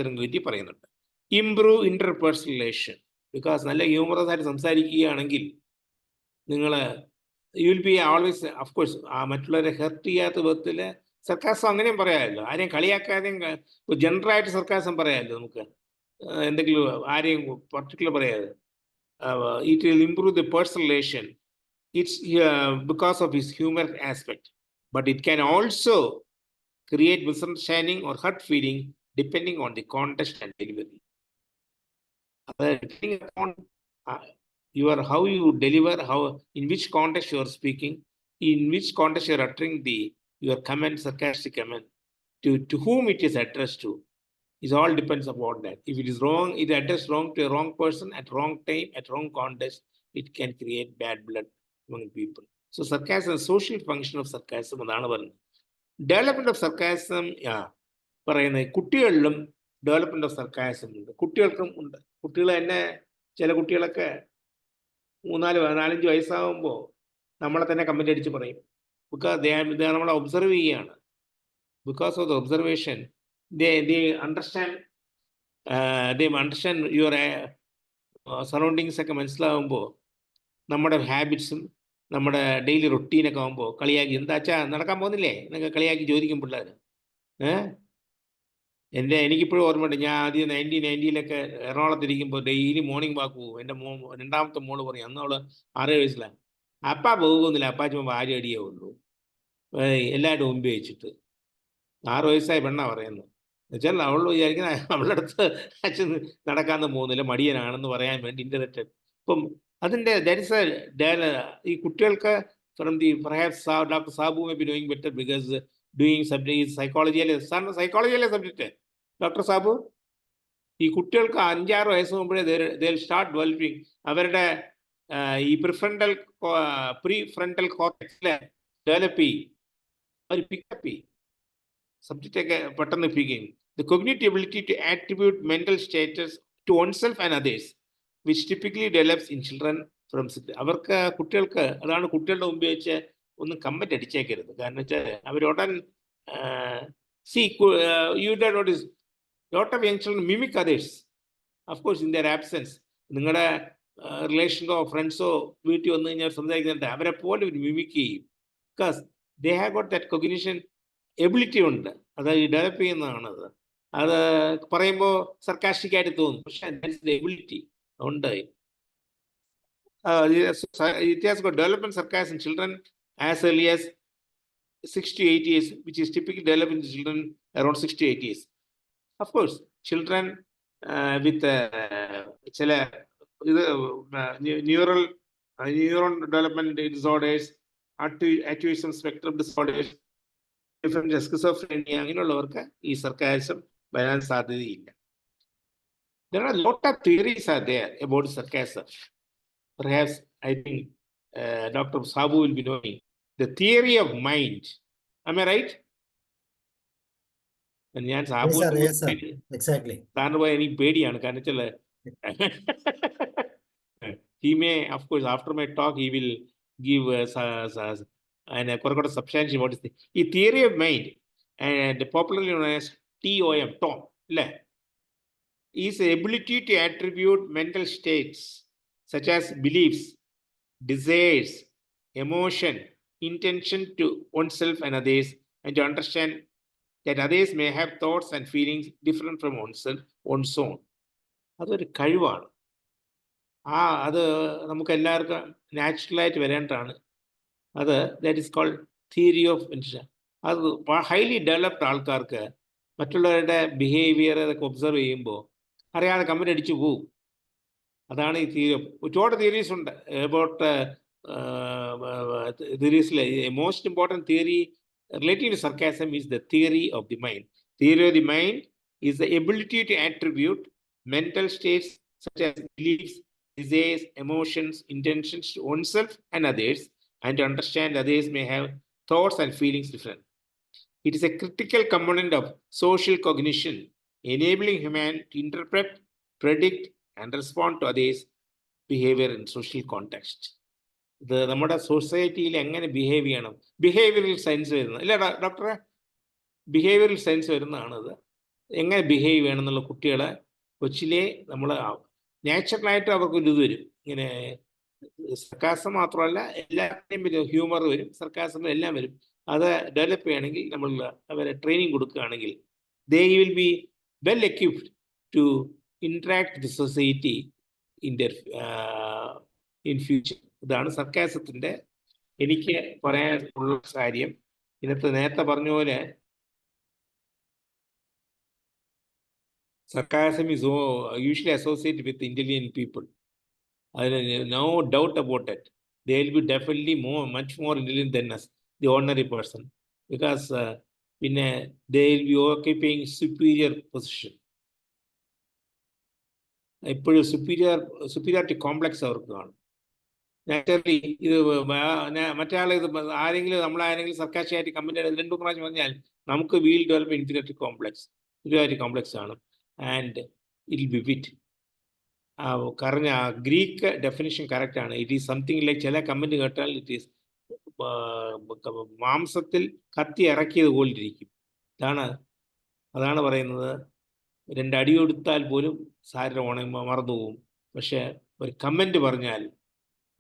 പറയുന്നുണ്ട്, improve interpersonal relation, because നല്ല ഹ്യൂമറസ് ആയിട്ട് സംസാരിക്കുകയാണെങ്കിൽ നിങ്ങൾ you will be always, of course മറ്റുള്ളവരെ ഹെർട്ട് ചെയ്യാത്ത വിധത്തിൽ. സർക്കാസം അങ്ങനെയും പറയാമല്ലോ, ആരെയും കളിയാക്കാതെയും ജനറലായിട്ട് സർക്കാസം പറയാമല്ലോ. നമുക്ക് എന്തെങ്കിലും ആരെയും പർട്ടിക്കുലർ പറയാതെ. It will improve the personal relation. It's because of his humour aspect, but it can also create misunderstanding or hurt feeling depending on the context and delivery. How you deliver, how, in which context you are speaking, in which context you are uttering your comment, sarcastic comment, to whom it is addressed to, is all depends upon that. If it is wrong, it is addressed wrong to a wrong person at wrong time, at wrong context, it can create bad blood among people. So sarcasm, social function of sarcasm എന്നാണ് പറയുന്നത്. ഡെവലപ്മെന്റ് ഓഫ് സർക്കാസം പറയുന്നത് കുട്ടികളിലും ഡെവലപ്മെന്റ് ഓഫ് സർക്കാസം ഉണ്ട്, കുട്ടികൾക്കും ഉണ്ട്. കുട്ടികൾ തന്നെ, ചില കുട്ടികളൊക്കെ 3-4-5 വയസ്സാകുമ്പോൾ നമ്മളെ തന്നെ കമന്റ് അടിച്ച് പറയും. ബിക്കോസ് നമ്മളെ ഒബ്സർവ് ചെയ്യുകയാണ്. Because of the observation they understand your surroundings ഒക്കെ മനസ്സിലാവുമ്പോൾ, നമ്മുടെ ഹാബിറ്റ്സും നമ്മുടെ ഡെയിലി റൊട്ടീനൊക്കെ ആകുമ്പോൾ കളിയാക്കി, എന്താച്ചാ നടക്കാൻ പോകുന്നില്ലേ എന്നൊക്കെ കളിയാക്കി ചോദിക്കും പിള്ളേർ. എനിക്കിപ്പോഴും ഓർമ്മയുണ്ട്, ഞാൻ ആദ്യം 1990 എറണാകുളത്തിരിക്കുമ്പോൾ ഡെയിലി മോർണിംഗ് വാക്ക് പോകും. എൻ്റെ രണ്ടാമത്തെ മോള് പറയും, അന്ന് അവള് 6 വയസ്സിലാണ്, അപ്പാ പോകുന്നില്ല, അപ്പാച്ചുമ്പോൾ ഭാര്യ അടിയേ ഉള്ളൂ, എല്ലാവരും മുമ്പ് വെച്ചിട്ട്. 6 വയസ്സായ പെണ്ണാ പറയുന്നത്. എന്നുവെച്ചാൽ അവൾ വിചാരിക്കുന്ന അവളുടെ അടുത്ത് അച്ഛൻ നടക്കാന്ന് പോകുന്നില്ല, മടിയനാണെന്ന് പറയാൻ വേണ്ടി ഇൻറ്റർനെറ്റ്. അപ്പം അതിൻ്റെ ഈ കുട്ടികൾക്ക് from the perhaps doctor Sabu may be doing better because doing subject സൈക്കോളജിയിലെ സബ്ജക്റ്റ്. ഡോക്ടർ സാബു, ഈ കുട്ടികൾക്ക് 5-6 വയസ്സ് മുമ്പേ they start developing അവരുടെ ഈ പ്രീഫ്രണ്ടൽ കോർട്ടെക്സിലെ ഡെവലപ്പ് ചെയ്യും, അവർ പിക്കപ്പ് ചെയ്യും. സബ്ജക്റ്റൊക്കെ പെട്ടെന്ന് എത്തിക്കുകയും the cognitive ability to attribute mental status to oneself and others which typically develops in children from അവർക്ക് കുട്ടികൾക്ക് അതാണ് കുട്ടികളുടെ മുമ്പ് വെച്ച് ഒന്നും കമന്റ് അടിച്ചേക്കരുത്. കാരണം വെച്ചാൽ അവരോടൻ you don't notice lot of young children mimic others, of course in their absence. നിങ്ങളുടെ റിലേഷനോ ഫ്രണ്ട്സോ വീട്ടിൽ വന്നു കഴിഞ്ഞാൽ സംസാരിക്കുന്നുണ്ട്, അവരെ പോലെ മിമിക് ചെയ്യും. Because they have got that cognition ability ഉണ്ട്, അത് ഡെവലപ്പ് ചെയ്യുന്നതാണത്. അത് പറയുമ്പോൾ സർക്കാസ്റ്റിക് ആയിട്ട് തോന്നും, പക്ഷെ എബിലിറ്റി ഉണ്ട്. It has got development sarcasm in children as early as 6 to 8 years, which is typically developed in children around 6 to 8 years. Of course, children with neuron development disorders, autism spectrum disorders, different schizophrenia, അങ്ങനെയുള്ളവർക്ക് ഈ സർക്കാസം വരാൻ സാധ്യതയില്ല. There are a lot of theories are there about sarcasm. Perhaps I think Dr. Sabu will be knowing the theory of mind. Am I right? ഞാൻ സാബു exactly. സാറിന് പോയ എനിക്ക് പേടിയാണ്. കാരണം വെച്ചാൽ he may, of course, after my talk, he will give a substantial what is the theory of mind, and popularly known as TOM, Tom, is the ability to attribute mental states such as beliefs, desires, emotion, intention to oneself and others, and to understand that others may have thoughts and feelings different from oneself, one's own. അതൊരു കഴിവാണ്. അത് നമുക്ക് എല്ലാവർക്കും നാച്ചുറലായിട്ട് വരേണ്ടതാണ്. അത് that is called theory of ഇൻഷൻ. അത് ഹൈലി ഡെവലപ്ഡ് ആൾക്കാർക്ക് മറ്റുള്ളവരുടെ ബിഹേവിയർ അതൊക്കെ ഒബ്സർവ് ചെയ്യുമ്പോൾ അറിയാതെ കമന്റ് അടിച്ചു പോകും. അതാണ് ഈ തിയറി. ഒരുപാട് തിയറീസ് ഉണ്ട് അബൌട്ട് തിയറീസിൽ. Most important theory relating to sarcasm is the theory of the mind. Theory of the mind is the ability to attribute mental states such as beliefs, desires, emotions, intentions to oneself and others, and to understand others may have thoughts and feelings different. It is a critical component of social cognition, enabling human to interpret, predict, and respond to others' behavior in social context. ഇത് നമ്മുടെ സൊസൈറ്റിയിൽ എങ്ങനെ ബിഹേവ് ചെയ്യണം, ബിഹേവിയറൽ സയൻസ് വരുന്നത് ഇല്ല ഡോക്ടറെ, ബിഹേവിയറൽ സയൻസ് വരുന്നതാണത്. എങ്ങനെ ബിഹേവ് ചെയ്യണം എന്നുള്ള കുട്ടികളെ കൊച്ചിലെ നമ്മൾ നാച്ചുറലായിട്ട് അവർക്ക് ഒരു ഇത് വരും. ഇങ്ങനെ സർക്കാസം മാത്രമല്ല, എല്ലാത്തിനും വരും, ഹ്യൂമർ വരും, സർക്കാസം എല്ലാം വരും. അത് ഡെവലപ്പ് ചെയ്യുകയാണെങ്കിൽ, നമ്മൾ അവരെ ട്രെയിനിങ് കൊടുക്കുകയാണെങ്കിൽ, they will be well equipped to interact the society in future. ഇതാണ് സർക്കാസത്തിൻ്റെ എനിക്ക് പറയാനുള്ള കാര്യം. ഇതിനകത്ത് നേരത്തെ പറഞ്ഞ പോലെ sarcasm is usually associated with intelligent people. No doubt about it. They will be definitely much more intelligent than us, the ordinary person, because they will be occupying superior position. എപ്പോഴും superiority complex അവർക്ക് കാണും. നാച്ചുറലി ഇത് മറ്റേ ഇത് ആരെങ്കിലും നമ്മളാരെങ്കിലും സർക്കാസ്റ്റിക്കായിട്ട് കമന്റ് 2 പ്രാവശ്യം പറഞ്ഞാൽ നമുക്ക് വീൽ ഡെവലപ്പ് ഇൻഫീരിയോറിറ്റി കോംപ്ലക്സ് ആണ്. ആൻഡ് ഇറ്റ് വിൽ ബി വിറ്റ്. പറഞ്ഞ ഗ്രീക്ക് ഡെഫിനിഷൻ കറക്റ്റ് ആണ്. ഇറ്റ് ഈസ് സംതിങ് ലൈക്ക്, ചില കമന്റ് കേട്ടാൽ ഇറ്റ് ഈസ് മാംസത്തിൽ കത്തി ഇറക്കിയത് പോലിരിക്കും. അതാണ് പറയുന്നത്. 2 അടി കൊടുത്താൽ പോലും സാരിയുടെ മറന്നു പോകും. പക്ഷെ ഒരു കമന്റ് പറഞ്ഞാൽ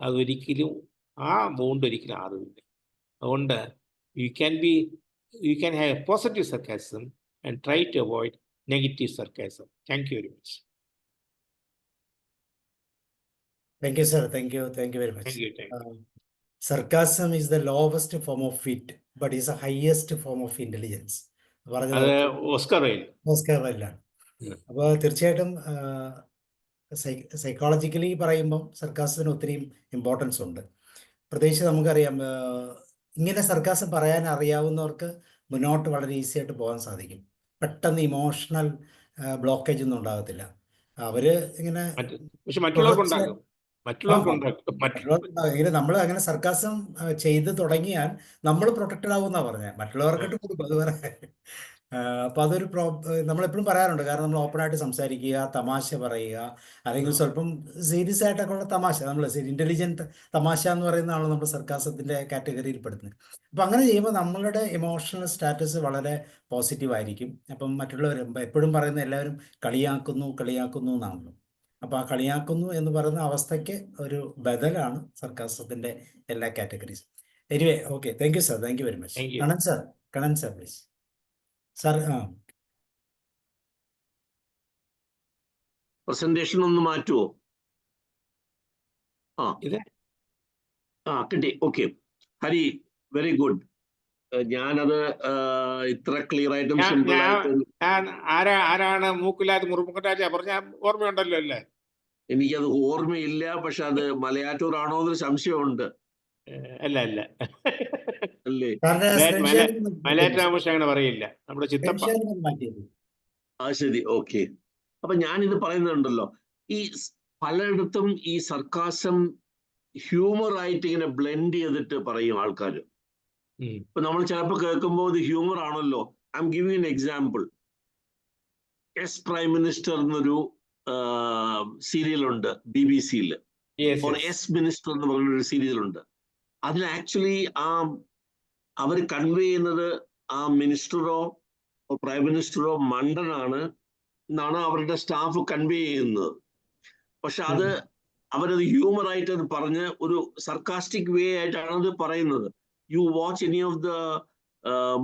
അതൊരിക്കലും ആ ബോണ്ട് ഒരിക്കലും ആറുമില്ല. അതുകൊണ്ട് you can have positive sarcasm and try to avoid negative sarcasm. Thank you very much. Thank you, sir. Thank you very much. Thank you. Sarcasm is the lowest form of wit, but is the highest form of intelligence. Oscar വൈൽഡാണ്. അപ്പോൾ തീർച്ചയായിട്ടും സൈക്കോളജിക്കലി പറയുമ്പം സർക്കാസത്തിന് ഒത്തിരി ഇമ്പോർട്ടൻസ് ഉണ്ട്. പ്രത്യേകിച്ച് നമുക്കറിയാം, ഇങ്ങനെ സർക്കാസം പറയാൻ അറിയാവുന്നവർക്ക് മുന്നോട്ട് വളരെ ഈസി ആയിട്ട് പോകാൻ സാധിക്കും. പെട്ടെന്ന് ഇമോഷണൽ ബ്ലോക്കേജ് ഒന്നും ഉണ്ടാകത്തില്ല. അവര് ഇങ്ങനെ നമ്മൾ അങ്ങനെ സർക്കാസം ചെയ്ത് തുടങ്ങിയാൽ നമ്മൾ പ്രൊട്ടക്റ്റഡ് ആവുമെന്നാ പറഞ്ഞത്. മറ്റുള്ളവർക്കിട്ട് കൊടുക്കും, അത് വേറെ. അപ്പൊ അതൊരു നമ്മളെപ്പോഴും പറയാറുണ്ട്. കാരണം നമ്മൾ ഓപ്പണായിട്ട് സംസാരിക്കുക, തമാശ പറയുക, അല്ലെങ്കിൽ സ്വല്പം സീരിയസ് ആയിട്ടൊക്കെ ഉള്ള തമാശ, നമ്മൾ ഇന്റലിജന്റ് തമാശ എന്ന് പറയുന്നതാണ് നമ്മൾ സർക്കാസത്തിന്റെ കാറ്റഗറിയിൽ പെടുന്നത്. അപ്പൊ അങ്ങനെ ചെയ്യുമ്പോൾ നമ്മളുടെ ഇമോഷണൽ സ്റ്റാറ്റസ് വളരെ പോസിറ്റീവ് ആയിരിക്കും. അപ്പം മറ്റുള്ളവർ എപ്പോഴും പറയുന്ന എല്ലാവരും കളിയാക്കുന്നു കളിയാക്കുന്നു എന്നാണല്ലോ. അപ്പൊ ആ കളിയാക്കുന്നു എന്ന് പറയുന്ന അവസ്ഥയ്ക്ക് ഒരു ബദലാണ് സർക്കാസത്തിന്റെ എല്ലാ കാറ്റഗറീസും. Anyway, okay, thank you sir, thank you very much. Thank you. Kannan sir please. Sir, presentation ഒന്ന് മാറ്റുമോ? ഇത് കിട്ടി. Okay, Hari, very good. ഞാനത് ഇത്ര ക്ലിയർ ആയിട്ടും സിമ്പിൾ ആയിട്ടും ഞാൻ ആരാണ് മൂക്കില്ലാത്ത മുറുമുക്കറ്റാച്ച പറഞ്ഞ ഓർമ്മയുണ്ടല്ലോ അല്ലേ? എനിക്കത് ഓർമ്മയില്ല, പക്ഷെ അത് മലയാറ്റൂർ ആണോ എന്നൊരു സംശയമുണ്ട്. അല്ല അല്ല, അല്ലേ? മലയാറ്റ അങ്ങനെ പറയില്ല, നമ്മുടെ ചിത്തപ്പ. ശരി, ഓക്കെ. അപ്പൊ ഞാനിത് പറയുന്നുണ്ടല്ലോ, ഈ പലയിടത്തും ഈ സർക്കാസം ഹ്യൂമർ ആയിട്ട് ഇങ്ങനെ ബ്ലെൻഡ് ചെയ്തിട്ട് പറയും ആൾക്കാർ. ഇപ്പൊ നമ്മൾ ചിലപ്പോൾ കേൾക്കുമ്പോൾ ഇത് ഹ്യൂമർ ആണല്ലോ. I M giving an example. S prime minister എന്നൊരു സീരിയൽ ഉണ്ട് BBC-യിൽ, എസ് മിനിസ്റ്റർ എന്ന് പറഞ്ഞൊരു സീരിയൽ ഉണ്ട്. അതിൽ ആക്ച്വലി അവർ കൺവേ ചെയ്യുന്നത് ആ മിനിസ്റ്ററോ പ്രൈം മിനിസ്റ്ററോ മണ്ടനാണ് എന്നാണ് അവരുടെ സ്റ്റാഫ് കൺവേ ചെയ്യുന്നത്. പക്ഷെ അത് അവരത് ഹ്യൂമർ ആയിട്ട് അത് പറഞ്ഞ് ഒരു സർക്കാസ്റ്റിക് വേ ആയിട്ടാണ് അത് പറയുന്നത്. You watch any of the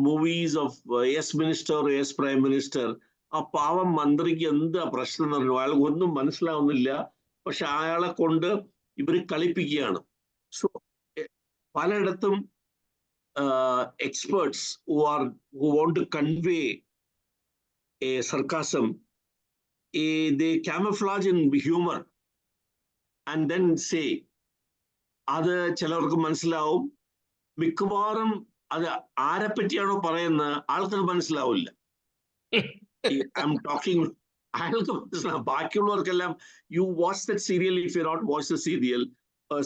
movies of S minister, S prime minister, ആ പാവം മന്ത്രിക്ക് എന്താ പ്രശ്നം എന്ന് പറഞ്ഞു, അയാൾക്ക് ഒന്നും മനസ്സിലാവുന്നില്ല. പക്ഷെ അയാളെ കൊണ്ട് ഇവർ കളിപ്പിക്കുകയാണ്. സോ പലയിടത്തും experts who want to convey a sarcasm, they camouflage in humor and then say അത് ചിലർക്ക് മനസ്സിലാവും. മിക്കവാറും അത് ആരെ പറ്റിയാണോ പറയുന്നത് ആൾക്കത് മനസ്സിലാവില്ല. I'm talking, അയാൾക്ക് മനസ്സിലാവും. ബാക്കിയുള്ളവർക്കെല്ലാം you watch that serial if you not watch the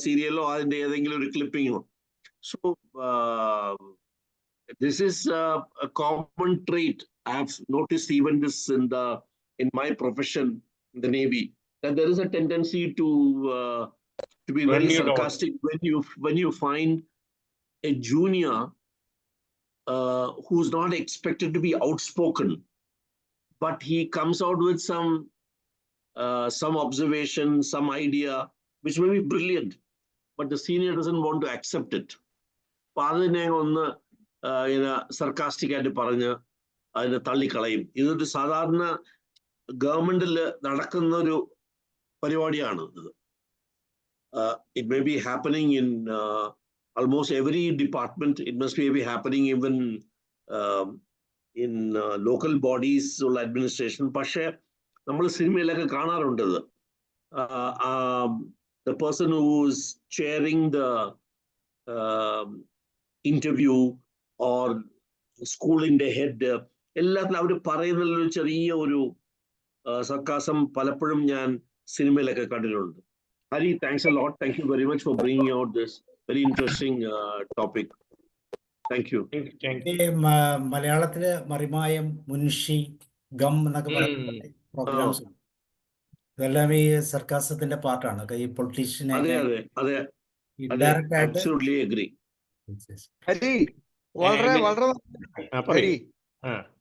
സീരിയലോ അതിന്റെ ഏതെങ്കിലും ഒരു ക്ലിപ്പിങ്ങോ. So this is a common trait. I have noticed even this in my profession in the Navy, that there is a tendency to be very sarcastic when you find a junior who's not expected to be outspoken, but he comes out with some observation, some idea which may be brilliant, but the senior doesn't want to accept it. അപ്പൊ അതിനെ ഒന്ന് സർക്കാസ്റ്റിക് ആയിട്ട് പറഞ്ഞ് അതിനെ തള്ളിക്കളയും. ഇതൊരു സാധാരണ ഗവൺമെന്റിൽ നടക്കുന്ന ഒരു പരിപാടിയാണ് ഇത്. It may be happening in almost every department. It must be happening even in local bodies or administration. പക്ഷെ നമ്മൾ സിനിമയിലൊക്കെ കാണാറുണ്ട് ഇത്. The person who is chairing the interview or സ്കൂളിന്റെ ഹെഡ്, എല്ലാത്തിലും അവർ പറയുന്നതിലൊരു ചെറിയ ഒരു സർക്കാസം പലപ്പോഴും ഞാൻ സിനിമയിലൊക്കെ കണ്ടിട്ടുണ്ട്. Hari, thanks a lot. Thank you very much for bringing out this very interesting topic. Thank you. മലയാളത്തില് മറിമായം, മുൻഷി, ഗം എന്നൊക്കെ പറയുന്ന പ്രോഗ്രാംസ് ഇതെല്ലാം ഈ സർക്കാസത്തിന്റെ പാർട്ടാണ്. ഈ പൊളിറ്റീഷ്യനെ ഇൻഡയറക്റ്റ് ആയിട്ട്. ഹരി, വളരെ വളരെ ഹരി,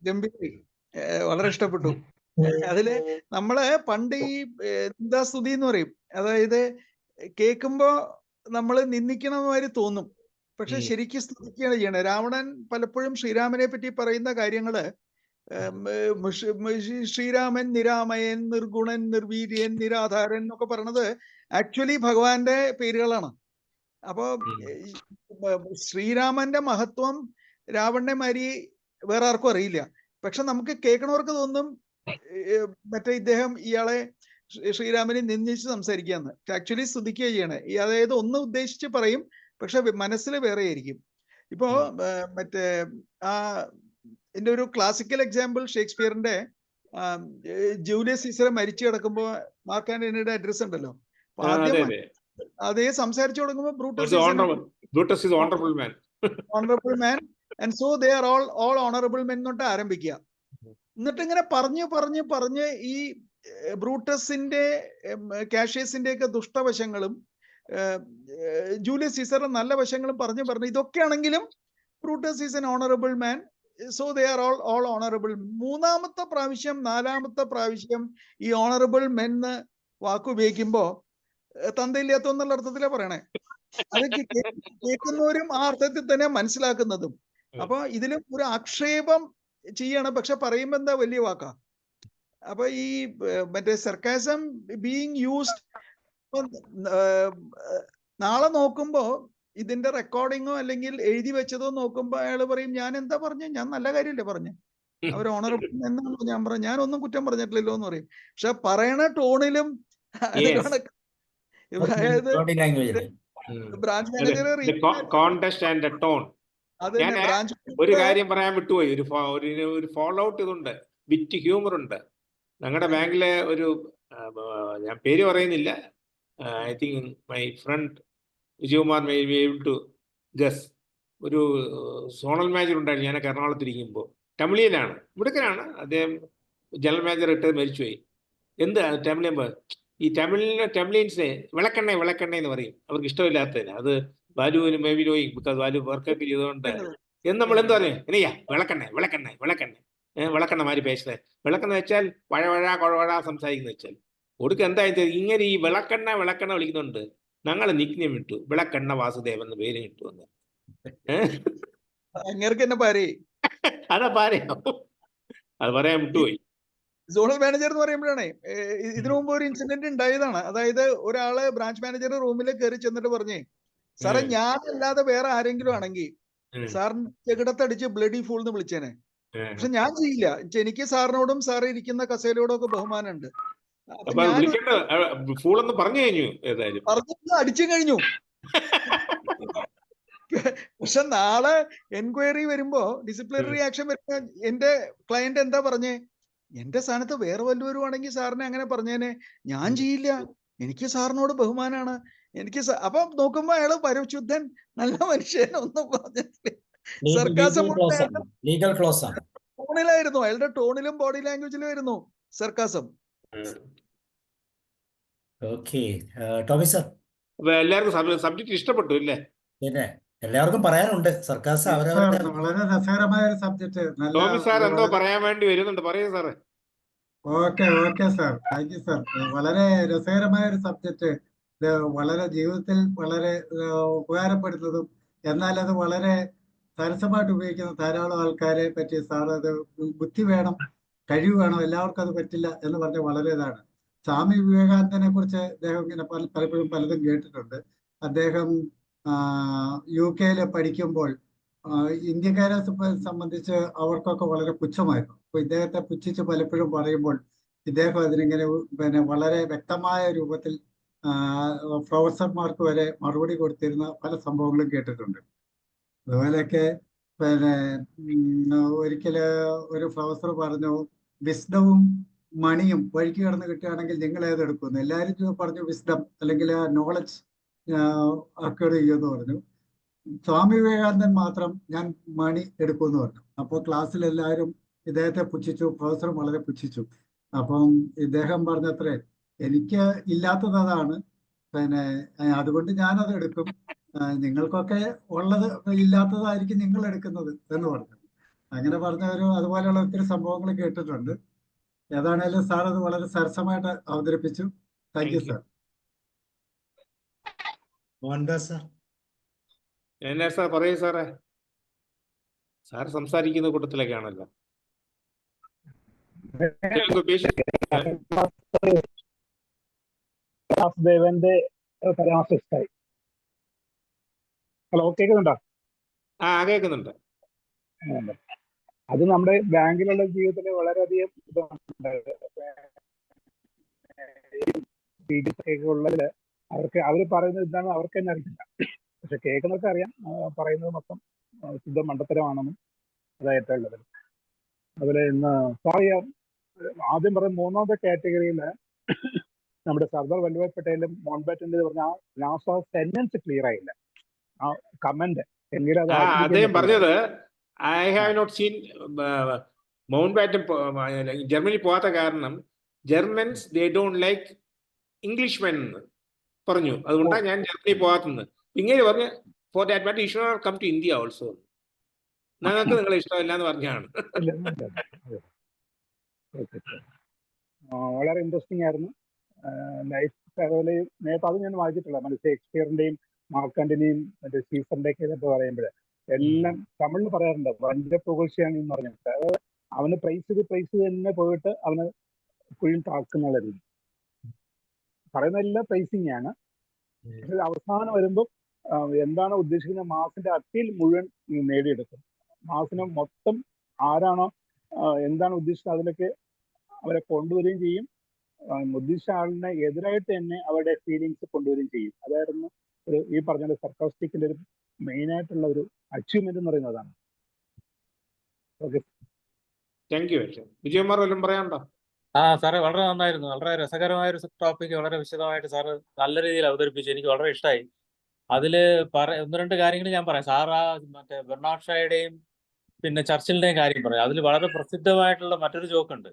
ഗംഭീരി, വളരെ ഇഷ്ടപ്പെട്ടു. അതില് നമ്മള് പണ്ട് ഈ നിന്ദാസ്തുതി എന്ന് പറയും, അതായത് കേൾക്കുമ്പോ നമ്മള് നിന്ദിക്കണമാതിരി തോന്നും, പക്ഷെ ശരിക്കും സ്തുതിക്കുകയാണ് ചെയ്യണത്. രാവണൻ പലപ്പോഴും ശ്രീരാമനെ പറ്റി പറയുന്ന കാര്യങ്ങള് ശ്രീരാമൻ നിരാമയൻ, നിർഗുണൻ, നിർവീര്യൻ, നിരാധാരൻ എന്നൊക്കെ പറയണത് ആക്ച്വലി ഭഗവാന്റെ പേരുകളാണ്. അപ്പോ ശ്രീരാമന്റെ മഹത്വം രാവണനെ മാതിരി വേറെ ആർക്കും അറിയില്ല. പക്ഷെ നമുക്ക് കേൾക്കണവർക്ക് തോന്നും മറ്റേ ഇയാളെ ശ്രീരാമനെ നിന്ദിച്ച് സംസാരിക്കാന്ന്. ആക്ച്വലി സ്തുതിക്കുക ചെയ്യണേ. അതായത് ഒന്ന് ഉദ്ദേശിച്ച് പറയും, പക്ഷെ മനസ്സിൽ വേറെ ആയിരിക്കും. ഇപ്പോ മറ്റേ എന്റെ ഒരു ക്ലാസിക്കൽ എക്സാമ്പിൾ ഷേക്സ്പിയറിന്റെ ജൂലിയസ് സീസറെ മരിച്ചു കിടക്കുമ്പോ മാർക്ക് ആന്റണിയുടെ അഡ്രസ് ഉണ്ടല്ലോ. അപ്പൊ ആദ്യം അതേ സംസാരിച്ചു തുടങ്ങുമ്പോ Brutus honourable man, and so they are all honourable men എന്നിട്ട് ആരംഭിക്കുക. എന്നിട്ട് ഇങ്ങനെ പറഞ്ഞ് ഈ ബ്രൂട്ടസിന്റെ കാഷ്യസിന്റെ ഒക്കെ ദുഷ്ടവശങ്ങളും ജൂലിയസ് സീസറിന്റെ നല്ല വശങ്ങളും പറഞ്ഞ് ഇതൊക്കെയാണെങ്കിലും Brutus is an honourable man, so they are all honourable. മൂന്നാമത്തെ പ്രാവശ്യം നാലാമത്തെ പ്രാവശ്യം ഈ ഓണറബിൾ മെൻ വാക്ക് ഉപയോഗിക്കുമ്പോ തന്തയില്ലാത്തെന്നുള്ള അർത്ഥത്തിലാ പറയണേ. അത് കേൾക്കുന്നവരും ആ അർത്ഥത്തിൽ തന്നെ മനസ്സിലാക്കുന്നതും. അപ്പൊ ഇതിലും ഒരു ആക്ഷേപം ചെയ്യണം, പക്ഷെ പറയുമ്പോ എന്താ വലിയ വാക്കാ. അപ്പൊ ഈ മറ്റേ സർക്കാസം ബീയിങ് യൂസ്ഡ്, നാളെ നോക്കുമ്പോ ഇതിന്റെ റെക്കോർഡിങ്ങോ അല്ലെങ്കിൽ എഴുതി വെച്ചതോ നോക്കുമ്പോ അയാൾ പറയും ഞാൻ എന്താ പറഞ്ഞു, ഞാൻ നല്ല കാര്യമല്ലേ പറഞ്ഞു, അവർ ഓണറബിൾ എന്നാണോ ഞാൻ പറഞ്ഞു, ഞാനൊന്നും കുറ്റം പറഞ്ഞിട്ടില്ലല്ലോ എന്ന് പറയും. പക്ഷെ പറയണ ടോണിലും അതായത് body language. Branch manager context and tone. അത് ഞാൻ തന്നെ ബ്രാഞ്ച് ഒരു കാര്യം പറയാൻ വിട്ടുപോയി. ഒരു ഫോളോ ഔട്ട് ഇതുണ്ട്, ബിറ്റ് ഹ്യൂമർ ഉണ്ട്. ഞങ്ങളുടെ ബാങ്കിലെ ഒരു ഞാൻ പേര് പറയുന്നില്ല, I think my friend Vijayakumar may be able to guess. ഒരു സോണൽ മാനേജർ ഉണ്ടായിരുന്നു ഞാനൊക്കെ എറണാകുളത്തിരിക്കുമ്പോൾ. തമിഴിയനാണ്, മിടുക്കനാണ് അദ്ദേഹം. ജനറൽ മാനേജർ ഇട്ട് മരിച്ചുപോയി. എന്ത് തമിഴിയൻ ഈ തമിഴിയൻസിനെ വിളക്കെണ്ണ എന്ന് പറയും, അവർക്ക് ഇഷ്ടമില്ലാത്തതിന്. അത് ബാലുവിന് മേബിലോയി ബിക്കോസ് ബാലു വർക്കൊക്കെ ചെയ്തുകൊണ്ട് എന്ന് നമ്മൾ എന്ത് പറയും, ഇനയ്യാ വിളക്കെണ്ണ മാതിരി പേശുന്നത്. വിളക്കെണ്ണ വെച്ചാൽ കുഴവഴ സംസാരിക്കുന്ന വെച്ചാൽ ഒടുക്കം എന്തായത്, ഇങ്ങനെ ഈ വിളക്കെണ്ണ വിളിക്കുന്നുണ്ട്. ഞങ്ങൾ നിക്നെയിം ഇട്ടു, വിളക്കെണ്ണ വാസുദേവൻ എന്ന് പേര് കിട്ടുമെന്ന്. അങ്ങേർക്ക് തന്നെ പാരേ അതാ പറയാം, അത് പറയാൻ വിട്ടുപോയി. സോണൽ മാനേജർ എന്ന് പറയുമ്പോഴാണ് ഇതിനു മുമ്പ് ഒരു ഇൻസിഡന്റ് ഉണ്ടായതാണ്. അതായത് ഒരാള് ബ്രാഞ്ച് മാനേജർ റൂമിൽ കയറി ചെന്നിട്ട് പറഞ്ഞേ, സാറേ ഞാനല്ലാതെ വേറെ ആരെങ്കിലും ആണെങ്കിൽ സാറിന് ചെകിടത്തടിച്ച് ബ്ലഡി ഫൂൾ എന്ന് വിളിച്ചേനെ, പക്ഷെ ഞാൻ ചെയ്യില്ല. എനിക്ക് സാറിനോടും സാറ് ഇരിക്കുന്ന കസേരയോടും ഒക്കെ ബഹുമാനമുണ്ട്. അപ്പൊ ഞാൻ ഫൂളെന്ന് പറഞ്ഞു കഴിഞ്ഞു, ഏതായാലും പറഞ്ഞു അടിച്ചു കഴിഞ്ഞു. പക്ഷെ നാളെ എൻക്വയറി വരുമ്പോ, ഡിസിപ്ലിനറി ആക്ഷൻ വരുമ്പോ എന്റെ ക്ലയന്റ് എന്താ പറഞ്ഞേ, എന്റെ സ്ഥാനത്ത് വേറെ വല്ലവരും ആണെങ്കിൽ സാറിനെ അങ്ങനെ പറഞ്ഞേനെ, ഞാൻ ചെയ്യില്ല, എനിക്ക് സാറിനോട് ബഹുമാനാണ്, എനിക്ക് അപ്പൊ നോക്കുമ്പോ അയാള് പരശുദ്ധൻ നല്ല മനുഷ്യൻ ഒന്നും പറഞ്ഞിട്ടില്ല. സർക്കാസം ലീഗൽ ക്ലോസ് ആണ്. ടോണിലായിരുന്നു, അയാളുടെ ടോണിലും ബോഡി ലാംഗ്വേജിലും ആയിരുന്നു സർക്കാസം. ഓക്കെ ടോമി സർ, അപ്പൊ എല്ലാവർക്കും സബ്ജക്ട് ഇഷ്ടപ്പെട്ടു ഇല്ലേ? പിന്നെ എല്ലാവർക്കും പറയാനുണ്ട്. സർക്കാസ് അവരവരുടെ വളരെ രസകരമായ ഒരു സബ്ജക്ട്. ടോമി സാർ എന്തോ പറയാൻ വേണ്ടി വരുന്നുണ്ട്, പറയൂ സാറേ. Okay sir, thank you sir. വളരെ രസകരമായ ഒരു സബ്ജക്ട്. ഇത് വളരെ ജീവിതത്തിൽ വളരെ ഉപകാരപ്പെടുന്നതും എന്നാൽ അത് വളരെ സരസമായിട്ട് ഉപയോഗിക്കുന്ന ധാരാളം ആൾക്കാരെ പറ്റി സാർ, അത് ബുദ്ധി വേണം, കഴിവ് വേണം, എല്ലാവർക്കും അത് പറ്റില്ല എന്ന് പറഞ്ഞ വളരെ ഇതാണ്. സ്വാമി വിവേകാനന്ദനെ കുറിച്ച് അദ്ദേഹം ഇങ്ങനെ പലപ്പോഴും പലതും കേട്ടിട്ടുണ്ട്. അദ്ദേഹം UK പഠിക്കുമ്പോൾ ഇന്ത്യക്കാരെ സംബന്ധിച്ച് അവർക്കൊക്കെ വളരെ പുച്ഛമായിരുന്നു. അപ്പൊ ഇദ്ദേഹത്തെ പുച്ഛിച്ച് പലപ്പോഴും പറയുമ്പോൾ ഇദ്ദേഹം അതിനിങ്ങനെ വളരെ വ്യക്തമായ രൂപത്തിൽ പ്രൊഫസർമാർക്ക് വരെ മറുപടി കൊടുത്തിരുന്ന പല സംഭവങ്ങളും കേട്ടിട്ടുണ്ട്. അതുപോലെയൊക്കെ ഒരിക്കല് ഒരു പ്രൊഫസർ പറഞ്ഞു, വിസ്ഡവും മണിയും വഴിക്ക് കിടന്ന് കിട്ടുകയാണെങ്കിൽ നിങ്ങൾ ഏതെടുക്കുന്നു? എല്ലാവരും പറഞ്ഞു വിസ്ഡം അല്ലെങ്കിൽ നോളജ് അക്വയർ ചെയ്യുമെന്ന് പറഞ്ഞു. സ്വാമി വിവേകാനന്ദൻ മാത്രം ഞാൻ മണി എടുക്കുമെന്ന് പറഞ്ഞു. അപ്പോൾ ക്ലാസ്സിൽ എല്ലാവരും ഇദ്ദേഹത്തെ പുച്ഛിച്ചു, പ്രൊഫസറും വളരെ പുച്ഛിച്ചു. അപ്പം ഇദ്ദേഹം പറഞ്ഞത്രേ, എനിക്ക് ഇല്ലാത്തത് അതാണ്, അതുകൊണ്ട് ഞാനത് എടുക്കും, നിങ്ങൾക്കൊക്കെ ഉള്ളത് ഇല്ലാത്തതായിരിക്കും നിങ്ങൾ എടുക്കുന്നത് എന്ന് പറഞ്ഞു. അങ്ങനെ പറഞ്ഞവരും അതുപോലെയുള്ള ഒത്തിരി സംഭവങ്ങൾ കേട്ടിട്ടുണ്ട്. ഏതാണേലും സാർ അത് വളരെ സരസമായിട്ട് അവതരിപ്പിച്ചു. Thank you sir. Mohandas sir. എന്നാ സാർ പറയൂ സാറേ, സാർ സംസാരിക്കുന്ന കൂട്ടത്തിലൊക്കെയാണല്ലോ. വാസുദേവന്റെ പരാമർശിച്ചായി. ഹലോ, കേൾക്കുന്നുണ്ടോ? കേൾക്കുന്നുണ്ട്. അത് നമ്മുടെ ബാങ്കിലുള്ള ജീവിതത്തിൽ വളരെയധികം ഉള്ളതില് അവര് പറയുന്നത് എന്താണ് അവർക്ക് തന്നെ അറിയില്ല. പക്ഷെ കേൾക്കുന്നവർക്ക് അറിയാം പറയുന്നത് മൊത്തം ശുദ്ധ മണ്ടത്തരമാണെന്നും അതായിട്ടുള്ളത്. അതുപോലെ ഇന്ന് ആദ്യം പറഞ്ഞ മൂന്നാമത്തെ കാറ്റഗറിയില് നമ്മുടെ സർദാർ വല്ലഭായ് പട്ടേലും മൗണ്ട് ബാറ്റന്റെ പറഞ്ഞ ലാസ്റ്റ് സെന്റൻസ് ക്ലിയർ ആയില്ല, ആ കമന്റ്. അദ്ദേഹം പറഞ്ഞത്, I have not seen Mountbatten Germany പോകാത്ത കാരണം Germans they don't like Englishmen എന്ന് പറഞ്ഞു. അതുകൊണ്ടാണ് ഞാൻ ജർമ്മനി പോകാത്തത്. ഇങ്ങനെ പറഞ്ഞ് for that matter you should not come to India also. ഞങ്ങൾക്ക് നിങ്ങളെ ഇഷ്ടമില്ല എന്ന് പറഞ്ഞാണ്. വളരെ ഇൻട്രസ്റ്റിംഗ് ആയിരുന്നു. ലൈഫ് അതുപോലെ നേരത്തെ അത് ഞാൻ വായിച്ചിട്ടുള്ള മറ്റേ ഷേക്സ്പിയറിന്റെയും മാർക്കണ്ടിനെയും മറ്റേ സീസറിന്റെയൊക്കെ ഇതൊക്കെ പറയുമ്പോൾ എല്ലാം തമിഴിൽ പറയാറുണ്ട് വഞ്ച പുകഴ്ചയാണ് എന്ന് പറഞ്ഞിട്ട്. അതായത് അവന് പ്രൈസ് തന്നെ പോയിട്ട് അവന് കുഴിയിൽ താക്കുന്ന രീതി പറയുന്ന എല്ലാം പ്രൈസിങ് ആണ്. പക്ഷെ അവസാനം വരുമ്പോൾ എന്താണ് ഉദ്ദേശിക്കുന്ന മാസിന്റെ അപ്പീൽ മുഴുവൻ നേടിയെടുക്കും. മാസിനെ മൊത്തം ആരാണോ എന്താണ് ഉദ്ദേശിച്ചത് അതിലൊക്കെ അവരെ കൊണ്ടുവരികയും ചെയ്യും. ഉദ്ദേശിച്ച ആളിനെ എതിരായിട്ട് തന്നെ അവരുടെ ഫീലിങ്സ് കൊണ്ടുവരികയും ചെയ്യും. അതായിരുന്നു ഒരു ഈ പറഞ്ഞ സർക്കാസ്റ്റിക്കിന്റെ ഒരു മെയിൻ ആയിട്ടുള്ള ഒരു അച്ചീവ്മെന്റ് എന്ന് പറയുന്നതാണ്. Okay, thank U. വിജയകുമാർ വല്ലതും പറയാനുണ്ടോ? സാറേ വളരെ നന്നായിരുന്നു. വളരെ രസകരമായ ഒരു ടോപ്പിക് വളരെ വിശദമായിട്ട് സാറ് നല്ല രീതിയിൽ അവതരിപ്പിച്ചു. എനിക്ക് വളരെ ഇഷ്ടമായി. അതില് ഒന്ന് രണ്ട് കാര്യങ്ങൾ ഞാൻ പറയാം. സാറ് മറ്റേ ബെർണാഡ് ഷായുടെയും പിന്നെ ചർച്ചിലിന്റെയും കാര്യം പറയാം. അതിൽ വളരെ പ്രസിദ്ധമായിട്ടുള്ള മറ്റൊരു ജോക്കുണ്ട്.